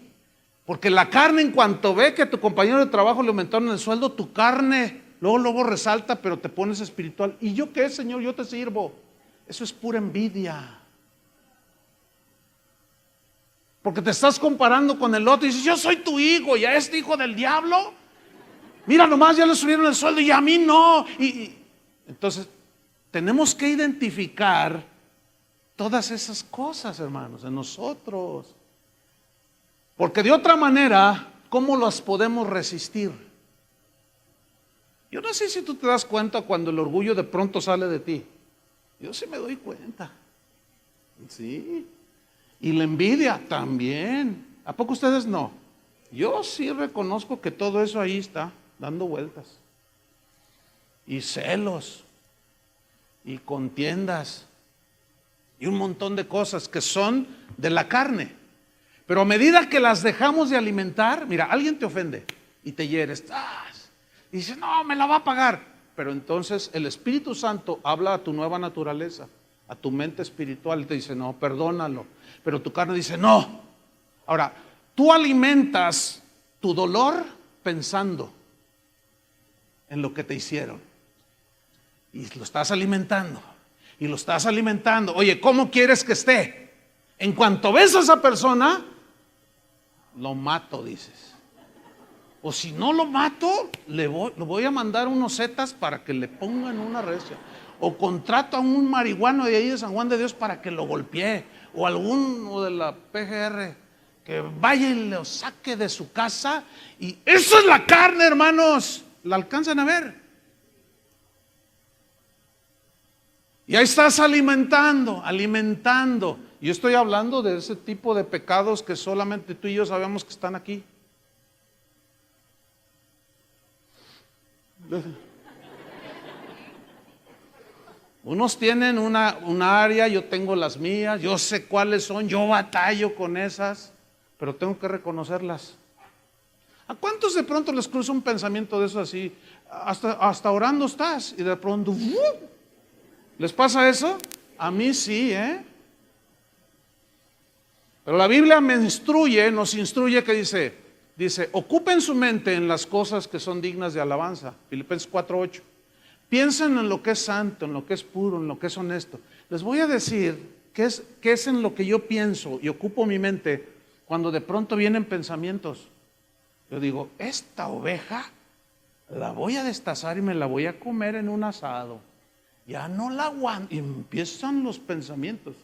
Porque la carne, en cuanto ve que a tu compañero de trabajo le aumentaron el sueldo, tu carne luego resalta, pero te pones espiritual. ¿Y yo qué, Señor? Yo te sirvo. Eso es pura envidia. Porque te estás comparando con el otro y dices, yo soy tu hijo y a este hijo del diablo, mira nomás, ya le subieron el sueldo y a mí no. Entonces, tenemos que identificar todas esas cosas, hermanos, en nosotros. Porque de otra manera, ¿cómo las podemos resistir? Yo no sé si tú te das cuenta cuando el orgullo de pronto sale de ti. Yo sí me doy cuenta. Sí. Y la envidia también. ¿A poco ustedes no? Yo sí reconozco que todo eso ahí está dando vueltas. Y celos. Y contiendas. Y un montón de cosas que son de la carne. Pero a medida que las dejamos de alimentar, mira, alguien te ofende y te hieres. Y dices, no, me la va a pagar. Pero entonces el Espíritu Santo habla a tu nueva naturaleza, a tu mente espiritual y te dice, no, perdónalo. Pero tu carne dice, no. Ahora, tú alimentas tu dolor pensando en lo que te hicieron. Y lo estás alimentando. Y lo estás alimentando. Oye, ¿cómo quieres que esté? En cuanto ves a esa persona, lo mato, dices. O si no lo mato, lo voy a mandar unos zetas para que le pongan una recia. O contrato a un marihuano de ahí de San Juan de Dios para que lo golpee. O alguno de la PGR que vaya y lo saque de su casa. Y eso es la carne, hermanos. ¿La alcanzan a ver? Y ahí estás alimentando. Yo estoy hablando de ese tipo de pecados que solamente tú y yo sabemos que están aquí. Unos tienen una área, yo tengo las mías, yo sé cuáles son, yo batallo con esas, pero tengo que reconocerlas. ¿A cuántos de pronto les cruza un pensamiento de eso así? Hasta orando estás y de pronto, ¿les pasa eso? A mí sí, Pero la Biblia nos instruye que dice, ocupen su mente en las cosas que son dignas de alabanza. Filipenses 4:8. Piensen en lo que es santo, en lo que es puro, en lo que es honesto. Les voy a decir qué es en lo que yo pienso y ocupo mi mente cuando de pronto vienen pensamientos? Yo digo, esta oveja la voy a destazar y me la voy a comer en un asado. Ya no la aguanto. Y empiezan los pensamientos.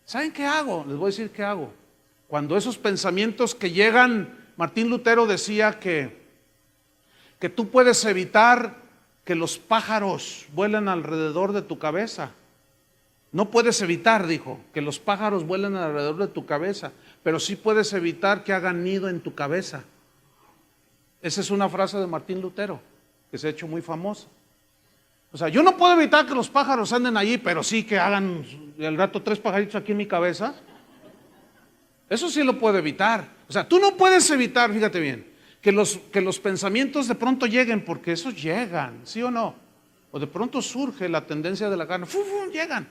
¿Saben qué hago? Les voy a decir qué hago. Cuando esos pensamientos que llegan, Martín Lutero decía que tú puedes evitar que los pájaros vuelen alrededor de tu cabeza. No puedes evitar, dijo, que los pájaros vuelen alrededor de tu cabeza, pero sí puedes evitar que hagan nido en tu cabeza. Esa es una frase de Martín Lutero, que se ha hecho muy famosa. O sea, yo no puedo evitar que los pájaros anden allí, pero sí que hagan al rato 3 pajaritos aquí en mi cabeza. Eso sí lo puedo evitar. O sea, tú no puedes evitar, fíjate bien, que los pensamientos de pronto lleguen, porque esos llegan, ¿sí o no? O de pronto surge la tendencia de la carne, llegan.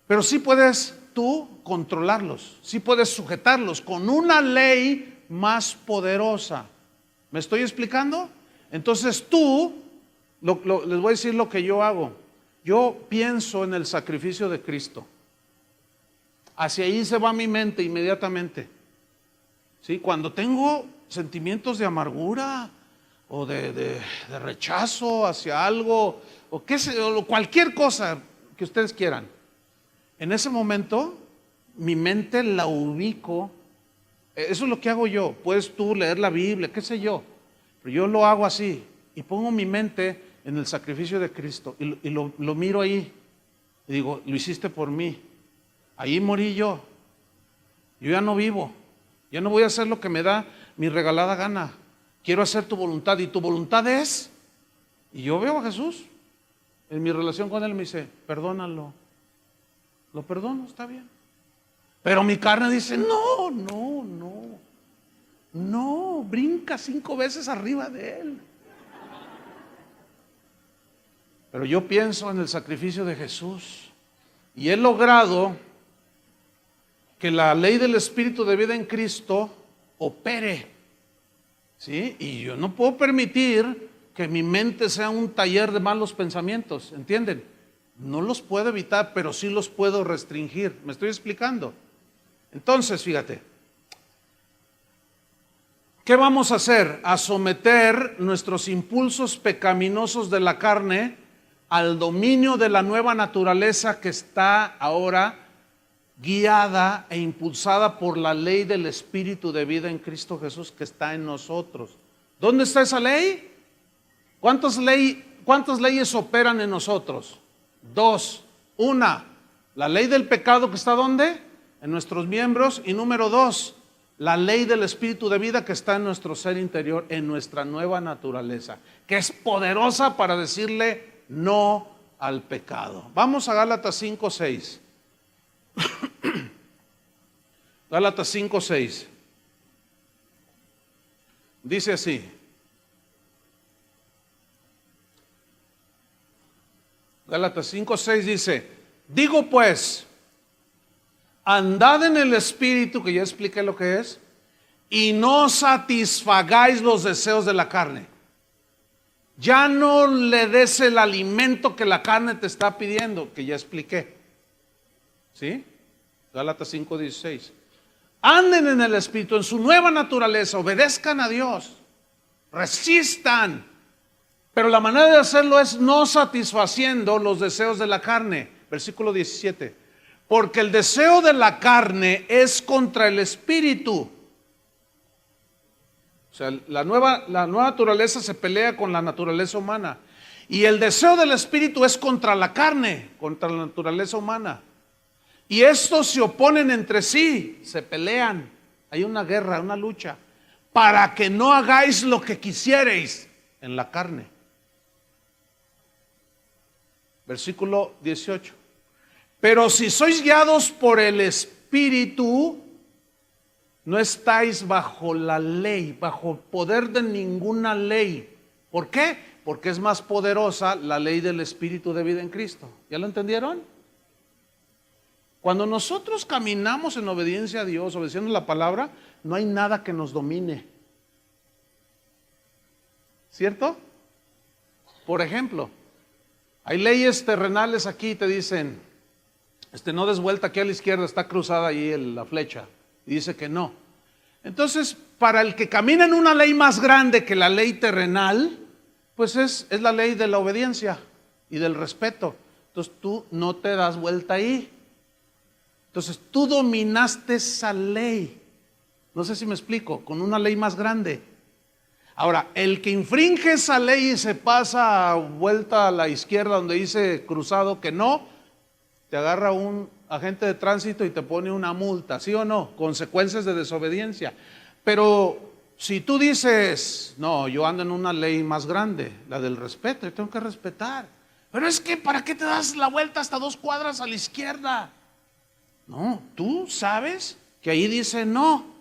Pero sí puedes tú controlarlos, sí puedes sujetarlos con una ley más poderosa. ¿Me estoy explicando? Entonces tú, les voy a decir lo que yo hago. Yo pienso en el sacrificio de Cristo. Hacia ahí se va mi mente inmediatamente. ¿Sí? Cuando tengo sentimientos de amargura o de rechazo hacia algo, o qué sé, o cualquier cosa que ustedes quieran, en ese momento mi mente la ubico. Eso es lo que hago yo. Puedes tú leer la Biblia, qué sé yo, pero yo lo hago así y pongo mi mente en el sacrificio de Cristo y lo miro ahí y digo, lo hiciste por mí, ahí morí yo ya no vivo, ya no voy a hacer lo que me da mi regalada gana, quiero hacer tu voluntad, y tu voluntad es, y yo veo a Jesús en mi relación con él, me dice, perdónalo, lo perdono, está bien. Pero mi carne dice, no, brinca 5 veces arriba de él. Pero yo pienso en el sacrificio de Jesús y he logrado que la ley del Espíritu de vida en Cristo opere, ¿sí? Y yo no puedo permitir que mi mente sea un taller de malos pensamientos, ¿entienden? No los puedo evitar, pero sí los puedo restringir. ¿Me estoy explicando? Entonces, fíjate, ¿qué vamos a hacer? A someter nuestros impulsos pecaminosos de la carne al dominio de la nueva naturaleza que está ahora guiada e impulsada por la ley del Espíritu de vida en Cristo Jesús que está en nosotros. ¿Dónde está esa ley? ¿Cuántas leyes operan en nosotros? 2. Una, la ley del pecado que está ¿dónde? En nuestros miembros. Y número 2, la ley del Espíritu de vida que está en nuestro ser interior, en nuestra nueva naturaleza, que es poderosa para decirle no al pecado. Vamos a Gálatas 5:6. Gálatas 5:6. Dice así. Gálatas 5:6 dice, digo pues, andad en el Espíritu, que ya expliqué lo que es, y no satisfagáis los deseos de la carne. Ya no le des el alimento que la carne te está pidiendo, que ya expliqué. ¿Sí? Gálatas 5:16. Anden en el Espíritu, en su nueva naturaleza, obedezcan a Dios, resistan. Pero la manera de hacerlo es no satisfaciendo los deseos de la carne. Versículo 17. Porque el deseo de la carne es contra el Espíritu. O sea, la nueva naturaleza se pelea con la naturaleza humana. Y el deseo del Espíritu es contra la carne, contra la naturaleza humana. Y estos se oponen entre sí, se pelean. Hay una guerra, una lucha. Para que no hagáis lo que quisierais en la carne. Versículo 18. Pero si sois guiados por el Espíritu, no estáis bajo la ley, bajo poder de ninguna ley. ¿Por qué? Porque es más poderosa la ley del Espíritu de vida en Cristo. ¿Ya lo entendieron? Cuando nosotros caminamos en obediencia a Dios, obedeciendo la palabra, no hay nada que nos domine. ¿Cierto? Por ejemplo, hay leyes terrenales aquí, te dicen, No des vuelta, aquí a la izquierda está cruzada ahí la flecha. Y dice que no. Entonces, para el que camina en una ley más grande que la ley terrenal, pues es la ley de la obediencia y del respeto. Entonces tú no te das vuelta ahí. Entonces tú dominaste esa ley. No sé si me explico, con una ley más grande. Ahora, el que infringe esa ley y se pasa vuelta a la izquierda donde dice cruzado que no, te agarra un agente de tránsito y te pone una multa, ¿sí o no? Consecuencias de desobediencia. Pero si tú dices, no, yo ando en una ley más grande, la del respeto, yo tengo que respetar. Pero es que, ¿para qué te das la vuelta hasta 2 cuadras a la izquierda? No, tú sabes que ahí dice no.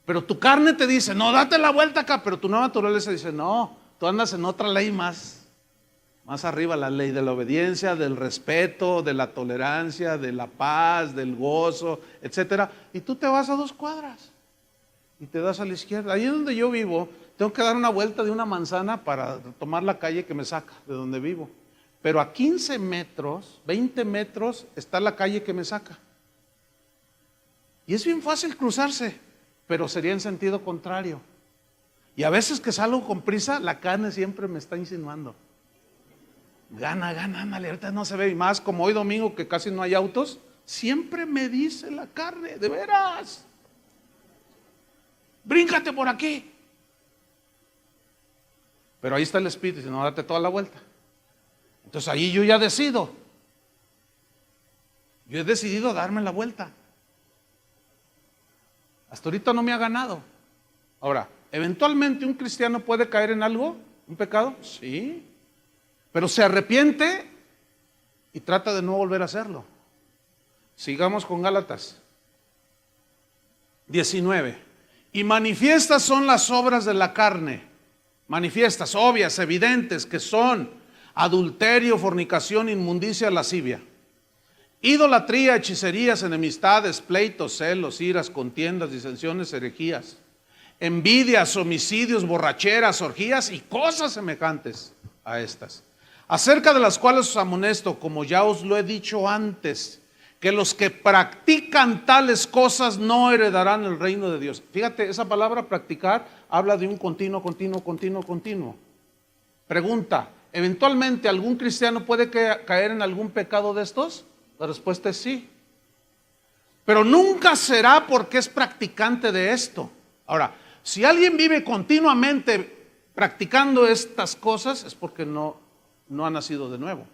Pero tu carne te dice, no, date la vuelta acá. Pero tu nueva naturaleza dice, no, tú andas en otra ley más arriba, la ley de la obediencia, del respeto, de la tolerancia, de la paz, del gozo, etcétera. Y tú te vas a 2 cuadras y te das a la izquierda. Ahí es donde yo vivo, tengo que dar una vuelta de una manzana para tomar la calle que me saca de donde vivo. Pero a 15 metros, 20 metros está la calle que me saca. Y es bien fácil cruzarse, pero sería en sentido contrario. Y a veces que salgo con prisa, la carne siempre me está insinuando. Gana, ándale, ahorita no se ve. Y más como hoy domingo que casi no hay autos, siempre me dice la carne, de veras, bríncate por aquí. Pero ahí está el Espíritu, dice, no, date toda la vuelta. Entonces ahí yo ya decido. Yo he decidido darme la vuelta. Hasta ahorita no me ha ganado. Ahora, ¿eventualmente un cristiano puede caer en algo? ¿Un pecado? Sí. Pero se arrepiente y trata de no volver a hacerlo. Sigamos con Gálatas 19. Y manifiestas son las obras de la carne. Manifiestas, obvias, evidentes, que son adulterio, fornicación, inmundicia, lascivia, idolatría, hechicerías, enemistades, pleitos, celos, iras, contiendas, disensiones, herejías, envidias, homicidios, borracheras, orgías y cosas semejantes a estas, acerca de las cuales os amonesto, como ya os lo he dicho antes, que los que practican tales cosas no heredarán el reino de Dios. Fíjate, esa palabra practicar habla de un continuo. Pregunta, ¿eventualmente algún cristiano puede caer en algún pecado de estos? La respuesta es sí. Pero nunca será porque es practicante de esto. Ahora, si alguien vive continuamente practicando estas cosas, es porque no ha nacido de nuevo.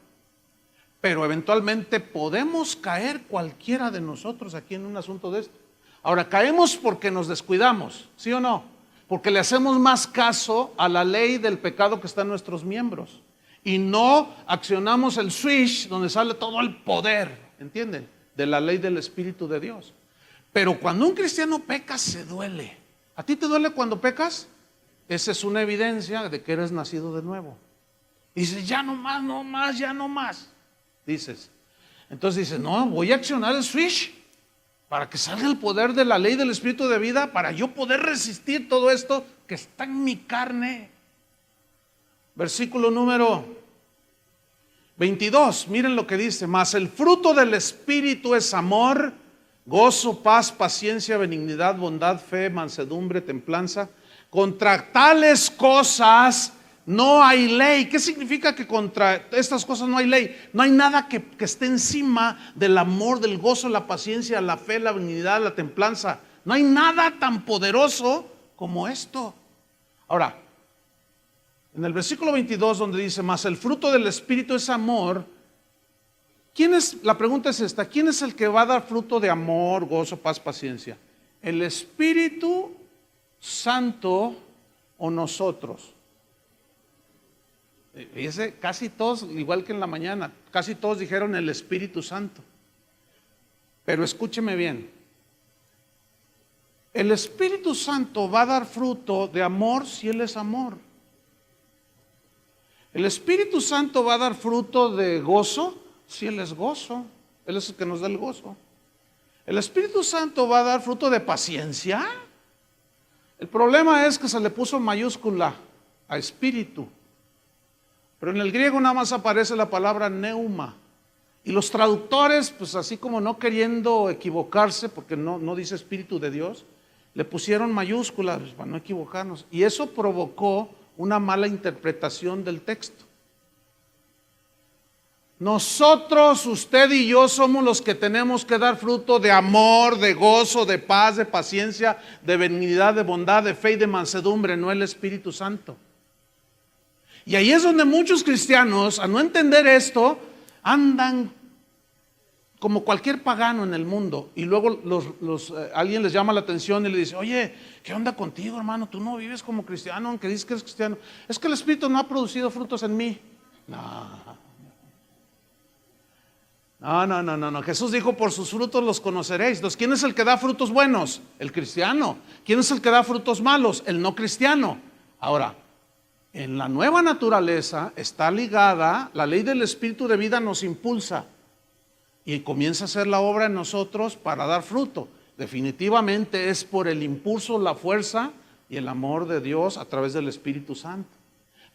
Pero eventualmente podemos caer cualquiera de nosotros aquí en un asunto de esto. Ahora, caemos porque nos descuidamos, ¿sí o no? Porque le hacemos más caso a la ley del pecado que está en nuestros miembros. Y no accionamos el switch donde sale todo el poder, ¿entienden? De la ley del Espíritu de Dios. Pero cuando un cristiano peca, se duele. ¿A ti te duele cuando pecas? Esa es una evidencia de que eres nacido de nuevo. Y dices, ya no más, ya no más. Dices. Entonces dices, no, voy a accionar el switch para que salga el poder de la ley del Espíritu de vida, para yo poder resistir todo esto que está en mi carne. Versículo número 22, miren lo que dice: mas el fruto del Espíritu es amor, gozo, paz, paciencia, benignidad, bondad, fe, mansedumbre, templanza. Contra tales cosas no hay ley. ¿Qué significa que contra estas cosas no hay ley? No hay nada que esté encima del amor, del gozo, la paciencia, la fe, la benignidad, la templanza. No hay nada tan poderoso como esto. Ahora, en el versículo 22 donde dice, mas el fruto del Espíritu es amor, la pregunta es esta: ¿quién es el que va a dar fruto de amor, gozo, paz, paciencia? ¿El Espíritu Santo o nosotros? Fíjese, casi todos, igual que en la mañana, casi todos dijeron el Espíritu Santo. Pero escúcheme bien, el Espíritu Santo va a dar fruto de amor si Él es amor. El Espíritu Santo va a dar fruto de gozo si Él es gozo. Él es el que nos da el gozo. El Espíritu Santo va a dar fruto de paciencia. El problema es que se le puso mayúscula a espíritu. Pero en el griego nada más aparece la palabra neuma. Y los traductores, pues así como no queriendo equivocarse, porque no dice Espíritu de Dios, le pusieron mayúsculas pues, para no equivocarnos. Y eso provocó una mala interpretación del texto. Nosotros, usted y yo somos los que tenemos que dar fruto de amor, de gozo, de paz, de paciencia, de benignidad, de bondad, de fe y de mansedumbre, no el Espíritu Santo. Y ahí es donde muchos cristianos, a no entender esto, andan como cualquier pagano en el mundo. Y luego alguien les llama la atención y le dice, oye, ¿qué onda contigo, hermano? Tú no vives como cristiano, aunque dices que eres cristiano. Es que el Espíritu no ha producido frutos en mí. No. Jesús dijo, por sus frutos los conoceréis. Entonces, ¿quién es el que da frutos buenos? El cristiano. ¿Quién es el que da frutos malos? El no cristiano. Ahora, en la nueva naturaleza está ligada, la ley del Espíritu de vida nos impulsa y comienza a hacer la obra en nosotros para dar fruto. Definitivamente es por el impulso, la fuerza y el amor de Dios a través del Espíritu Santo.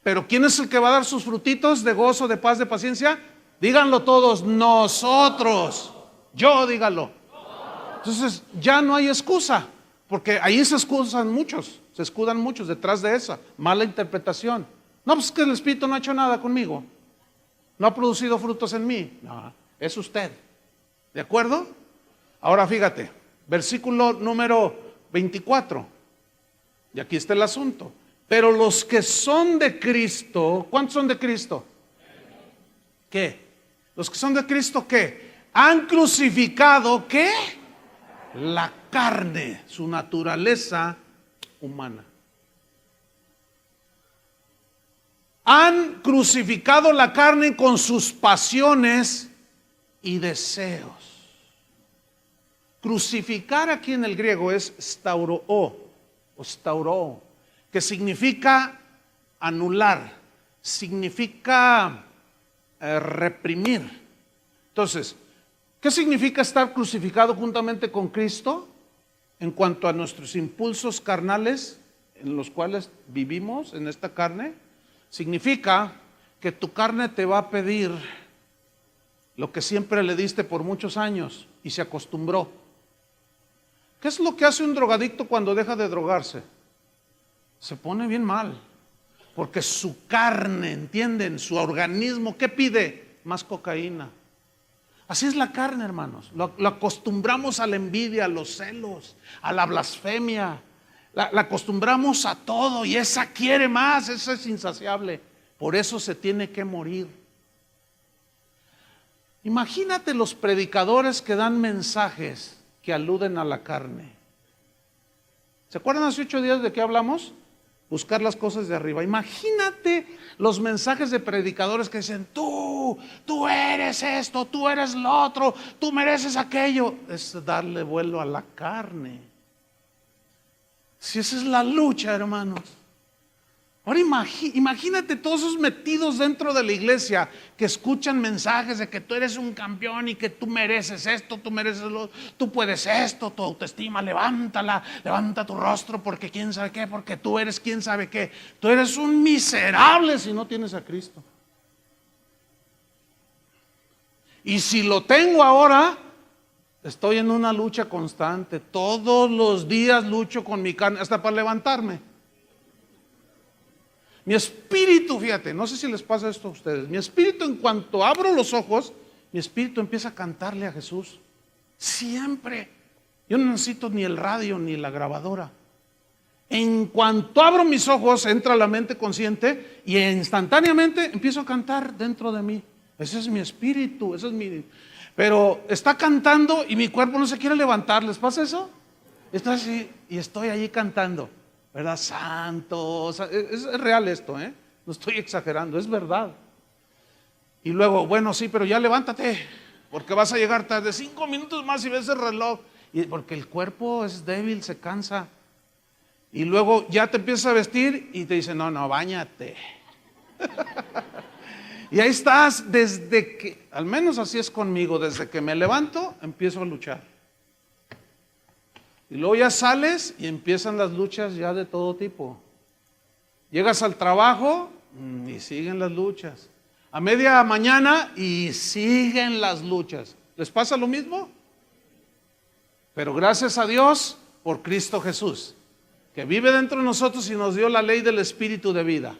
Pero ¿quién es el que va a dar sus frutitos de gozo, de paz, de paciencia? Díganlo todos, nosotros. Yo, díganlo. Entonces ya no hay excusa, porque ahí se escudan muchos detrás de esa mala interpretación. No, pues que el Espíritu no ha hecho nada conmigo, no ha producido frutos en mí. No, es usted. ¿De acuerdo? Ahora fíjate, versículo número 24. Y aquí está el asunto. Pero los que son de Cristo, ¿cuántos son de Cristo? ¿Qué? Los que son de Cristo, ¿qué? Han crucificado, ¿qué? La carne, su naturaleza humana. Han crucificado la carne con sus pasiones y deseos. Crucificar aquí en el griego es stauroo, que significa anular, significa reprimir. Entonces, ¿qué significa estar crucificado juntamente con Cristo en cuanto a nuestros impulsos carnales en los cuales vivimos en esta carne? Significa que tu carne te va a pedir lo que siempre le diste por muchos años y se acostumbró. ¿Qué es lo que hace un drogadicto cuando deja de drogarse? Se pone bien mal, porque su carne, ¿entienden? Su organismo, ¿qué pide? Más cocaína. Así es la carne, hermanos. Lo acostumbramos a la envidia, a los celos, a la blasfemia. La acostumbramos a todo y esa quiere más, esa es insaciable. Por eso se tiene que morir. Imagínate los predicadores que dan mensajes que aluden a la carne. ¿Se acuerdan hace 8 días de qué hablamos? Buscar las cosas de arriba. Imagínate los mensajes de predicadores que dicen, tú eres esto, tú eres lo otro, tú mereces aquello. Es darle vuelo a la carne. Si esa es la lucha, hermanos. Ahora imagínate todos esos metidos dentro de la iglesia que escuchan mensajes de que tú eres un campeón y que tú mereces esto, tú mereces lo otro, tú puedes esto, tu autoestima, levántala, levanta tu rostro porque quién sabe qué, porque tú eres quién sabe qué. Tú eres un miserable si no tienes a Cristo. Y si lo tengo ahora, estoy en una lucha constante. Todos los días lucho con mi carne, hasta para levantarme. Mi espíritu, fíjate, no sé si les pasa esto a ustedes. Mi espíritu, en cuanto abro los ojos, mi espíritu empieza a cantarle a Jesús. Siempre. Yo no necesito ni el radio ni la grabadora. En cuanto abro mis ojos, entra la mente consciente y instantáneamente empiezo a cantar dentro de mí. Ese es mi espíritu, ese es mi... Pero está cantando y mi cuerpo no se quiere levantar. ¿Les pasa eso? Estoy así y estoy allí cantando, ¿verdad? Santo. Es real esto, no estoy exagerando, es verdad. Y luego, bueno, sí, pero ya levántate, porque vas a llegar tarde. 5 minutos más y ves el reloj. Y porque el cuerpo es débil, se cansa. Y luego ya te empiezas a vestir y te dicen, no, báñate. Y ahí estás desde que, al menos así es conmigo, desde que me levanto, empiezo a luchar. Y luego ya sales y empiezan las luchas ya de todo tipo. Llegas al trabajo y siguen las luchas. A media mañana y siguen las luchas. ¿Les pasa lo mismo? Pero gracias a Dios por Cristo Jesús, que vive dentro de nosotros y nos dio la ley del Espíritu de vida.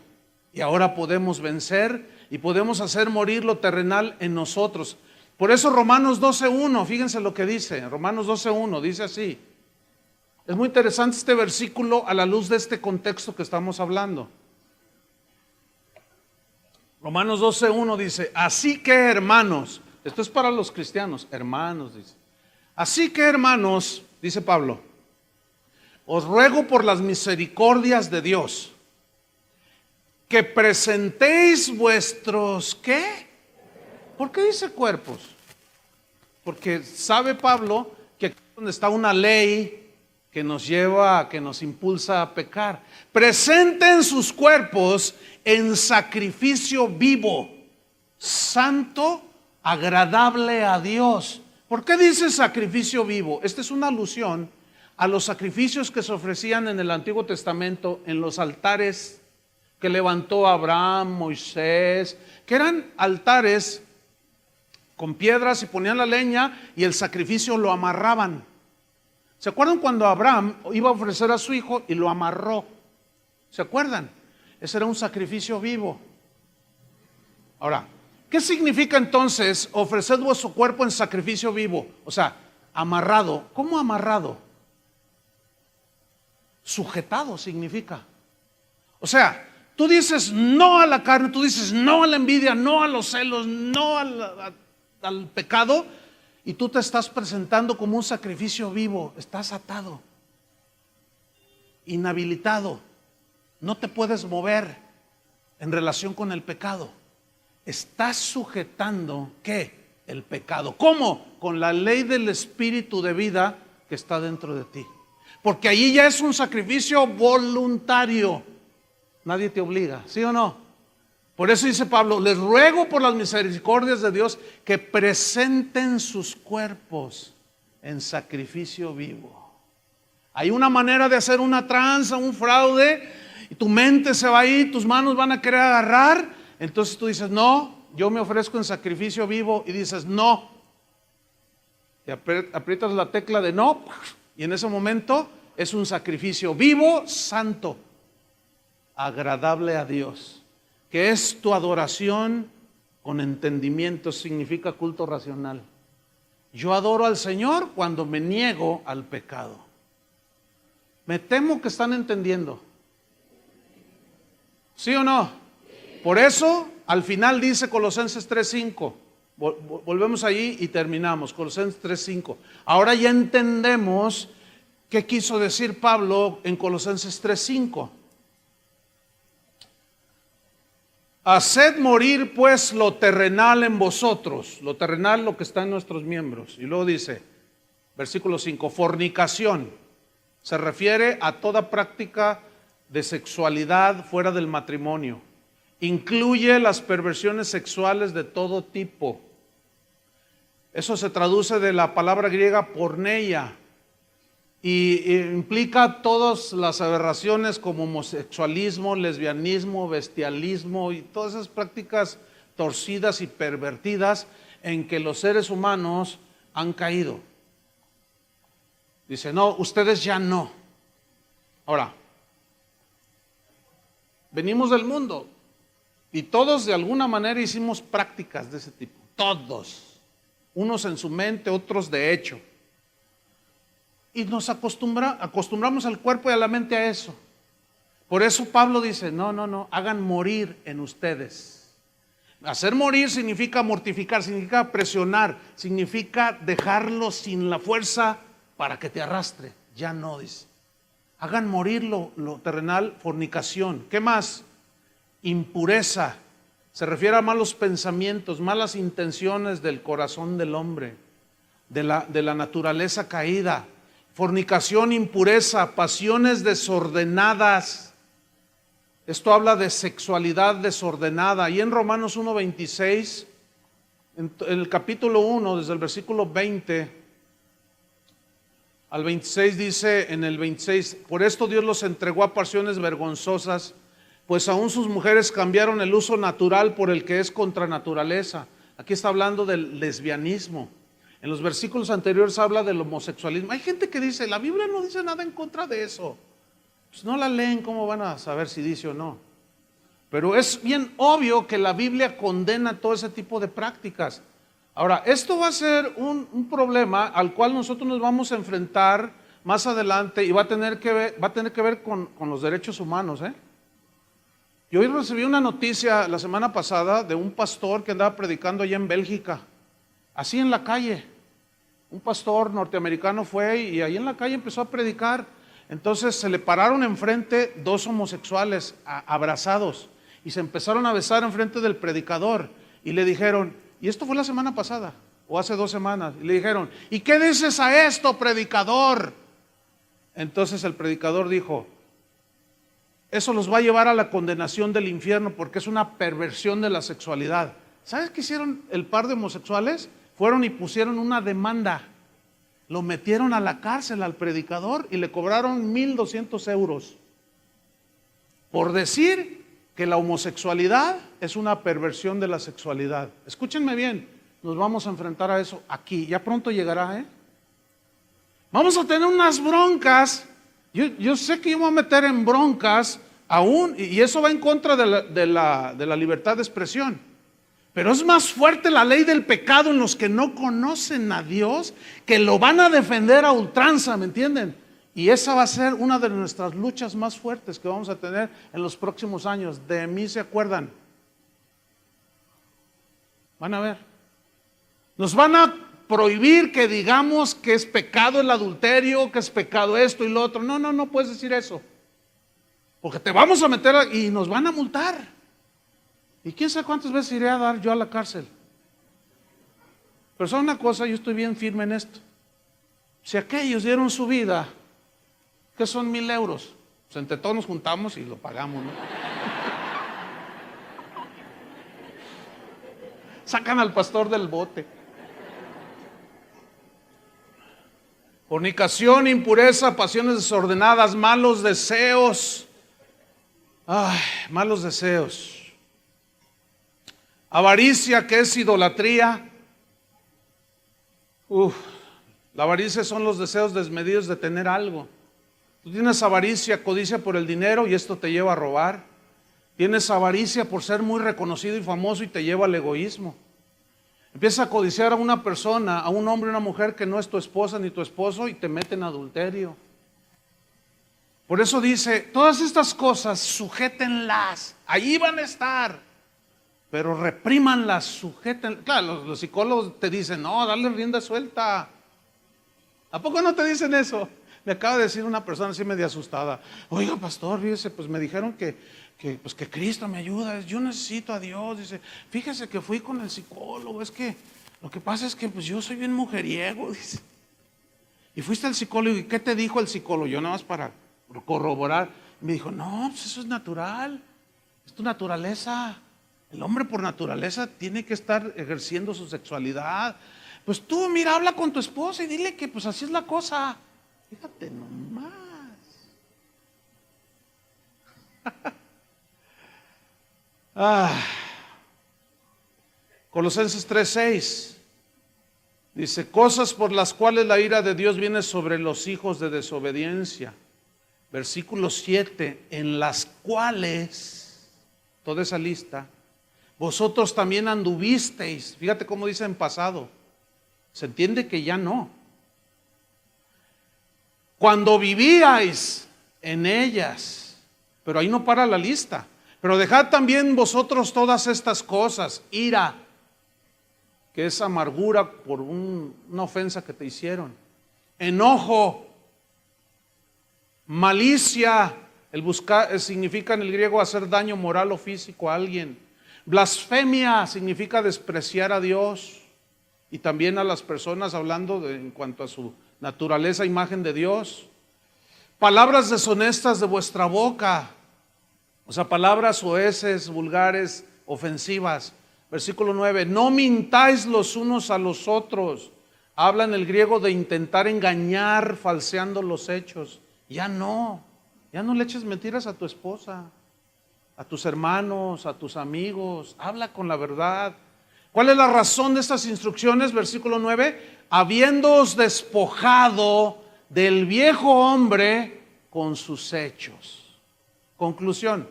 Y ahora podemos vencer y podemos hacer morir lo terrenal en nosotros. Por eso Romanos 12:1, fíjense lo que dice. Romanos 12:1 dice así. Es muy interesante este versículo a la luz de este contexto que estamos hablando. Romanos 12:1 dice, así que hermanos, esto es para los cristianos, hermanos, dice. Así que hermanos, dice Pablo, os ruego por las misericordias de Dios, que presentéis vuestros, ¿qué? ¿Por qué dice cuerpos? Porque sabe Pablo que aquí es donde está una ley que nos lleva, que nos impulsa a pecar. Presenten sus cuerpos en sacrificio vivo, santo, agradable a Dios. ¿Por qué dice sacrificio vivo? Esta es una alusión a los sacrificios que se ofrecían en el Antiguo Testamento en los altares que levantó Abraham, Moisés, que eran altares con piedras y ponían la leña y el sacrificio lo amarraban. ¿Se acuerdan cuando Abraham iba a ofrecer a su hijo y lo amarró? ¿Se acuerdan? Ese era un sacrificio vivo. Ahora, ¿qué significa entonces ofrecer vuestro cuerpo en sacrificio vivo? O sea, amarrado. ¿Cómo amarrado? Sujetado significa. O sea, tú dices no a la carne, tú dices no a la envidia, no a los celos, no al pecado, y tú te estás presentando como un sacrificio vivo. Estás atado, inhabilitado, no te puedes mover en relación con el pecado. Estás sujetando, ¿qué? El pecado. ¿Cómo? Con la ley del Espíritu de vida que está dentro de ti. Porque allí ya es un sacrificio voluntario. Nadie te obliga, ¿sí o no? Por eso dice Pablo, les ruego por las misericordias de Dios que presenten sus cuerpos en sacrificio vivo. Hay una manera de hacer una tranza, un fraude, y tu mente se va a ir, tus manos van a querer agarrar. Entonces tú dices, no, yo me ofrezco en sacrificio vivo, y dices, no. Y aprietas la tecla de no, y en ese momento es un sacrificio vivo, santo, agradable a Dios, que es tu adoración con entendimiento, significa culto racional. Yo adoro al Señor cuando me niego al pecado. Me temo que están entendiendo. ¿Sí o no? Por eso, al final dice Colosenses 3:5. Volvemos allí y terminamos. Colosenses 3:5. Ahora ya entendemos qué quiso decir Pablo en Colosenses 3:5. Haced morir pues lo terrenal en vosotros, lo terrenal, lo que está en nuestros miembros. Y luego dice, versículo 5, fornicación. Se refiere a toda práctica de sexualidad fuera del matrimonio. Incluye las perversiones sexuales de todo tipo. Eso se traduce de la palabra griega porneia. Y implica todas las aberraciones como homosexualismo, lesbianismo, bestialismo y todas esas prácticas torcidas y pervertidas en que los seres humanos han caído. Dice, no, ustedes ya no. Ahora, venimos del mundo y todos de alguna manera hicimos prácticas de ese tipo. Todos. Unos en su mente, otros de hecho. Y nos acostumbramos al cuerpo y a la mente a eso. Por eso Pablo dice, no, hagan morir en ustedes. Hacer morir significa mortificar, significa presionar, significa dejarlo sin la fuerza para que te arrastre. Ya no, dice. Hagan morir lo terrenal, fornicación. ¿Qué más? Impureza. Se refiere a malos pensamientos, malas intenciones del corazón del hombre, de la naturaleza caída. Fornicación, impureza, pasiones desordenadas. Esto habla de sexualidad desordenada. Y en Romanos 1:26, en el capítulo 1, desde el versículo 20 al 26, dice en el 26, por esto Dios los entregó a pasiones vergonzosas, pues aún sus mujeres cambiaron el uso natural por el que es contra naturaleza. Aquí está hablando del lesbianismo. En los versículos anteriores habla del homosexualismo. Hay gente que dice, la Biblia no dice nada en contra de eso. Pues no la leen, ¿cómo van a saber si dice o no? Pero es bien obvio que la Biblia condena todo ese tipo de prácticas. Ahora, esto va a ser un problema al cual nosotros nos vamos a enfrentar más adelante y va a tener que ver con los derechos humanos. Yo hoy recibí una noticia la semana pasada de un pastor que andaba predicando allá en Bélgica, así en la calle. Un pastor norteamericano fue y ahí en la calle empezó a predicar. Entonces se le pararon enfrente dos homosexuales abrazados y se empezaron a besar enfrente del predicador y le dijeron, y esto fue la semana pasada o hace 2 semanas, y le dijeron, ¿y qué dices a esto, predicador? Entonces el predicador dijo, eso los va a llevar a la condenación del infierno porque es una perversión de la sexualidad. ¿Sabes qué hicieron el par de homosexuales? Fueron y pusieron una demanda. Lo metieron a la cárcel al predicador y le cobraron 1,200 euros por decir que la homosexualidad es una perversión de la sexualidad. Escúchenme bien, nos vamos a enfrentar a eso aquí. Ya pronto llegará, Vamos a tener unas broncas. Yo sé que yo me voy a meter en broncas aún, y eso va en contra de la libertad de expresión. Pero es más fuerte la ley del pecado en los que no conocen a Dios, que lo van a defender a ultranza, ¿me entienden? Y esa va a ser una de nuestras luchas más fuertes que vamos a tener en los próximos años. De mí se acuerdan. Van a ver. Nos van a prohibir que digamos que es pecado el adulterio, que es pecado esto y lo otro. No puedes decir eso. Porque te vamos a meter y nos van a multar. ¿Y quién sabe cuántas veces iré a dar yo a la cárcel? Pero sabe una cosa, yo estoy bien firme en esto. Si aquellos dieron su vida, ¿qué son 1,000 euros? Pues entre todos nos juntamos y lo pagamos, ¿no? Sacan al pastor del bote. Fornicación, impureza, pasiones desordenadas, malos deseos. Ay, malos deseos. Avaricia, que es idolatría. La avaricia son los deseos desmedidos de tener algo. Tú tienes avaricia, codicia por el dinero y esto te lleva a robar. Tienes avaricia por ser muy reconocido y famoso y te lleva al egoísmo. Empiezas a codiciar a una persona, a un hombre o una mujer que no es tu esposa ni tu esposo y te mete en adulterio. Por eso dice, todas estas cosas sujétenlas, ahí van a estar. Pero reprímanlas, sujétenlas. Claro, los psicólogos te dicen, no, dale rienda suelta. ¿A poco no te dicen eso? Me acaba de decir una persona así medio asustada. Oiga, pastor, fíjese, pues me dijeron que Cristo me ayuda. Yo necesito a Dios. Dice, fíjese que fui con el psicólogo. Es que lo que pasa es que pues yo soy bien mujeriego. Dice. Y fuiste al psicólogo. ¿Y qué te dijo el psicólogo? Yo nada más para corroborar. Me dijo, no, pues eso es natural. Es tu naturaleza. El hombre por naturaleza tiene que estar ejerciendo su sexualidad. Pues tú, mira, habla con tu esposa y dile que pues así es la cosa. Fíjate nomás. Colosenses 3:6 dice, cosas por las cuales la ira de Dios viene sobre los hijos de desobediencia. Versículo 7, en las cuales, toda esa lista, vosotros también anduvisteis. Fíjate cómo dice en pasado. Se entiende que ya no. Cuando vivíais en ellas. Pero ahí no para la lista. Pero dejad también vosotros todas estas cosas. Ira, que es amargura por una ofensa que te hicieron. Enojo. Malicia. El buscar significa en el griego hacer daño moral o físico a alguien. Blasfemia significa despreciar a Dios y también a las personas, hablando en cuanto a su naturaleza, imagen de Dios. Palabras deshonestas de vuestra boca, o sea, palabras soeces, vulgares, ofensivas. Versículo 9, no mintáis los unos a los otros. Habla en el griego de intentar engañar, falseando los hechos. Ya no le eches mentiras a tu esposa. a tus hermanos, a tus amigos, habla con la verdad. ¿Cuál es la razón de estas instrucciones? Versículo 9, habiéndoos despojado del viejo hombre con sus hechos. Conclusión,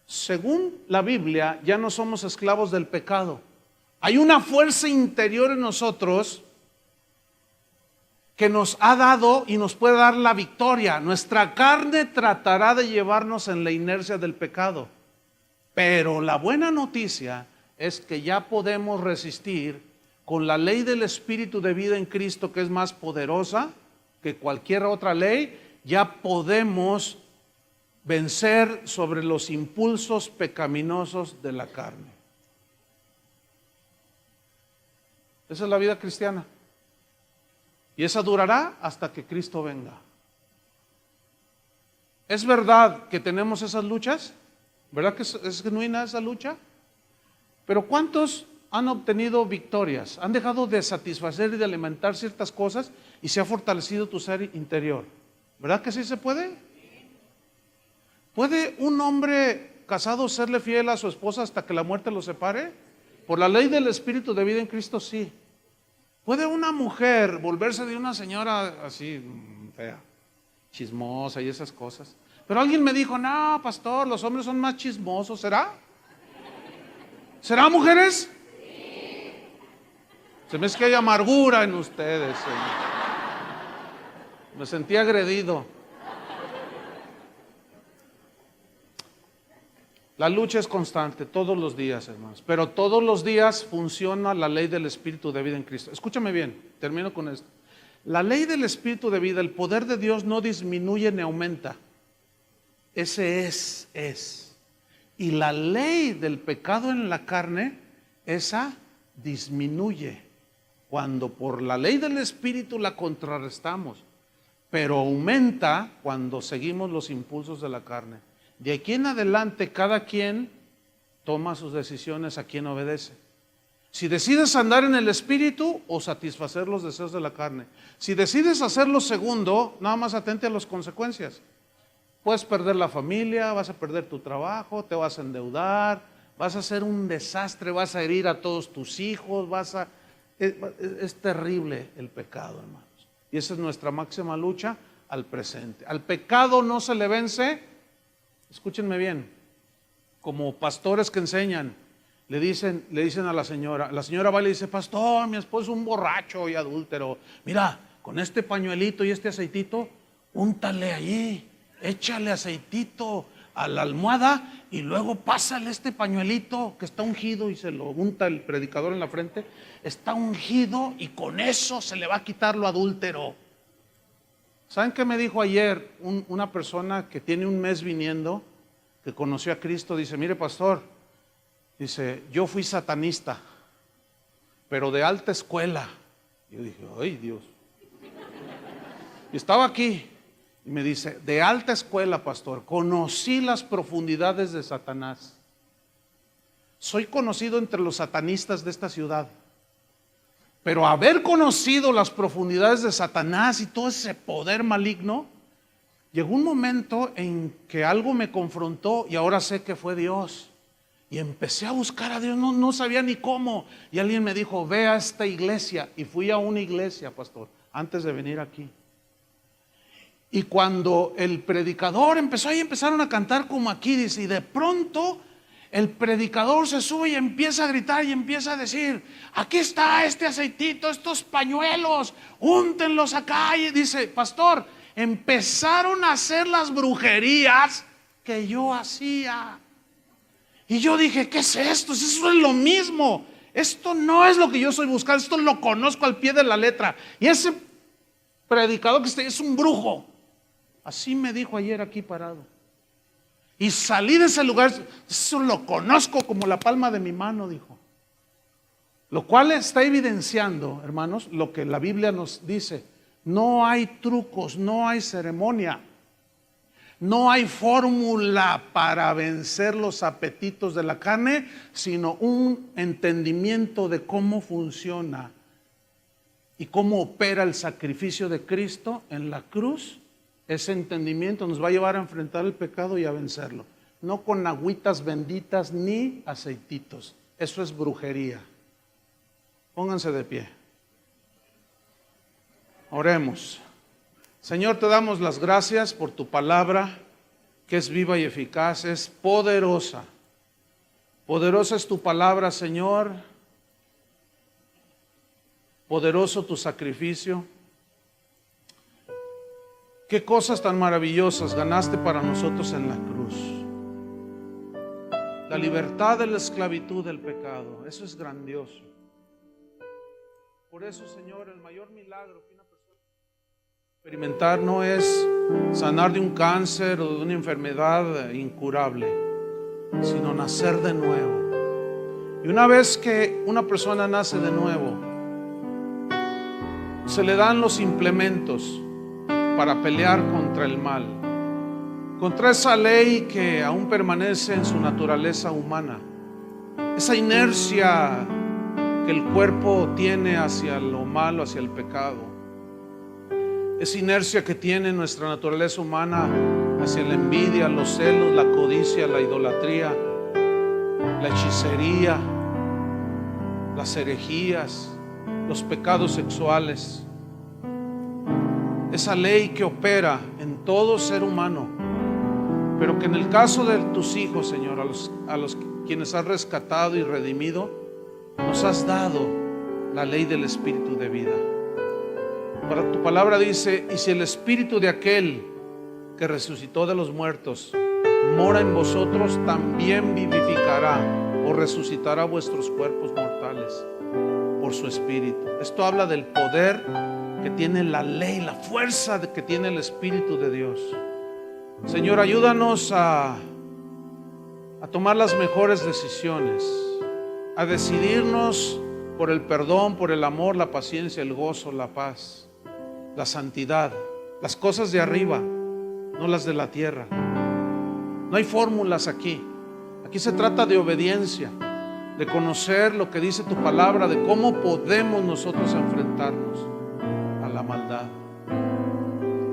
según la Biblia, ya no somos esclavos del pecado. Hay una fuerza interior en nosotros que nos ha dado y nos puede dar la victoria. Nuestra carne tratará de llevarnos en la inercia del pecado, pero la buena noticia es que ya podemos resistir con la ley del Espíritu de vida en Cristo, que es más poderosa que cualquier otra ley. Ya podemos vencer sobre los impulsos pecaminosos de la carne. Esa es la vida cristiana. Y esa durará hasta que Cristo venga. ¿Es verdad que tenemos esas luchas? ¿Verdad que es genuina esa lucha? Pero ¿cuántos han obtenido victorias? Han dejado de satisfacer y de alimentar ciertas cosas y se ha fortalecido tu ser interior. ¿Verdad que sí se puede? ¿Puede un hombre casado serle fiel a su esposa hasta que la muerte lo separe? Por la ley del Espíritu de vida en Cristo, sí. ¿Puede una mujer volverse de una señora así fea, chismosa y esas cosas? Pero alguien me dijo, no, pastor, los hombres son más chismosos. ¿Será? ¿Será, mujeres? Sí. Se me hace que hay amargura en ustedes. Me sentí agredido. La lucha es constante, todos los días, hermanos. Pero todos los días funciona la ley del Espíritu de vida en Cristo. Escúchame bien, termino con esto. La ley del Espíritu de vida, el poder de Dios no disminuye ni aumenta. Ese es. Y la ley del pecado en la carne, esa disminuye. Cuando por la ley del Espíritu la contrarrestamos. Pero aumenta cuando seguimos los impulsos de la carne. De aquí en adelante, cada quien toma sus decisiones a quien obedece. Si decides andar en el Espíritu o satisfacer los deseos de la carne. Si decides hacer lo segundo, nada más atente a las consecuencias. Puedes perder la familia, vas a perder tu trabajo, te vas a endeudar, vas a hacer un desastre, vas a herir a todos tus hijos, es terrible el pecado, hermanos. Y esa es nuestra máxima lucha al presente. Al pecado no se le vence. Escúchenme bien, como pastores que enseñan, le dicen a la señora va y le dice, pastor, mi esposo es un borracho y adúltero, mira, con este pañuelito y este aceitito, úntale allí, échale aceitito a la almohada y luego pásale este pañuelito que está ungido, y se lo unta el predicador en la frente, está ungido y con eso se le va a quitar lo adúltero. ¿Saben qué me dijo ayer una persona que tiene un mes viniendo, que conoció a Cristo? Dice, mire pastor, dice, yo fui satanista, pero de alta escuela. Yo dije, ay Dios. Y estaba aquí y me dice, de alta escuela, pastor, conocí las profundidades de Satanás. Soy conocido entre los satanistas de esta ciudad. Pero haber conocido las profundidades de Satanás y todo ese poder maligno, llegó un momento en que algo me confrontó y ahora sé que fue Dios. Y empecé a buscar a Dios, no sabía ni cómo. Y alguien me dijo, ve a esta iglesia. Y fui a una iglesia, pastor, antes de venir aquí. Y cuando el predicador empezó, ahí empezaron a cantar como aquí, dice, y de pronto el predicador se sube y empieza a gritar y empieza a decir, aquí está este aceitito, estos pañuelos, úntenlos acá. Y dice, pastor, empezaron a hacer las brujerías que yo hacía. Y yo dije, ¿qué es esto? Eso es lo mismo. Esto no es lo que yo estoy buscando, esto lo conozco al pie de la letra. Y ese predicador que está ahí es un brujo. Así me dijo ayer aquí parado. Y salí de ese lugar, eso lo conozco como la palma de mi mano, dijo. Lo cual está evidenciando, hermanos, lo que la Biblia nos dice. No hay trucos, no hay ceremonia. No hay fórmula para vencer los apetitos de la carne, sino un entendimiento de cómo funciona y cómo opera el sacrificio de Cristo en la cruz. Ese entendimiento nos va a llevar a enfrentar el pecado y a vencerlo. no con agüitas benditas ni aceititos. Eso es brujería. Pónganse de pie. Oremos. Señor, te damos las gracias por tu palabra, que es viva y eficaz, es poderosa. Poderosa es tu palabra, Señor. Poderoso tu sacrificio. Qué cosas tan maravillosas ganaste para nosotros en la cruz. La libertad de la esclavitud del pecado. Eso es grandioso. Por eso, Señor, el mayor milagro que una persona puede experimentar no es sanar de un cáncer o de una enfermedad incurable, sino nacer de nuevo. Y una vez que una persona nace de nuevo, se le dan los implementos para pelear contra el mal, contra esa ley que aún permanece en su naturaleza humana, esa inercia que el cuerpo tiene hacia lo malo, hacia el pecado, esa inercia que tiene nuestra naturaleza humana hacia la envidia, los celos, la codicia, la idolatría, la hechicería, las herejías, los pecados sexuales. Esa ley que opera en todo ser humano, pero que en el caso de tus hijos, Señor, a los quienes has rescatado y redimido, nos has dado la ley del espíritu de vida. Para tu palabra dice: y si el espíritu de aquel que resucitó de los muertos mora en vosotros, también vivificará o resucitará vuestros cuerpos mortales por su espíritu. Esto habla del poder que tiene la ley, la fuerza que tiene el Espíritu de Dios. Señor, ayúdanos a tomar las mejores decisiones, a decidirnos por el perdón, por el amor, la paciencia, el gozo, la paz, la santidad, las cosas de arriba, no las de la tierra. No hay fórmulas aquí. Aquí se trata de obediencia, de conocer lo que dice tu palabra, de cómo podemos nosotros enfrentarnos a la maldad.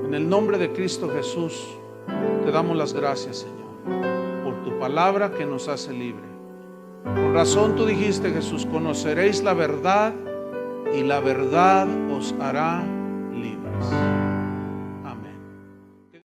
En el nombre de Cristo Jesús te damos las gracias, Señor, por tu palabra que nos hace libre. Con razón tú dijiste, Jesús: conoceréis la verdad y la verdad os hará libres.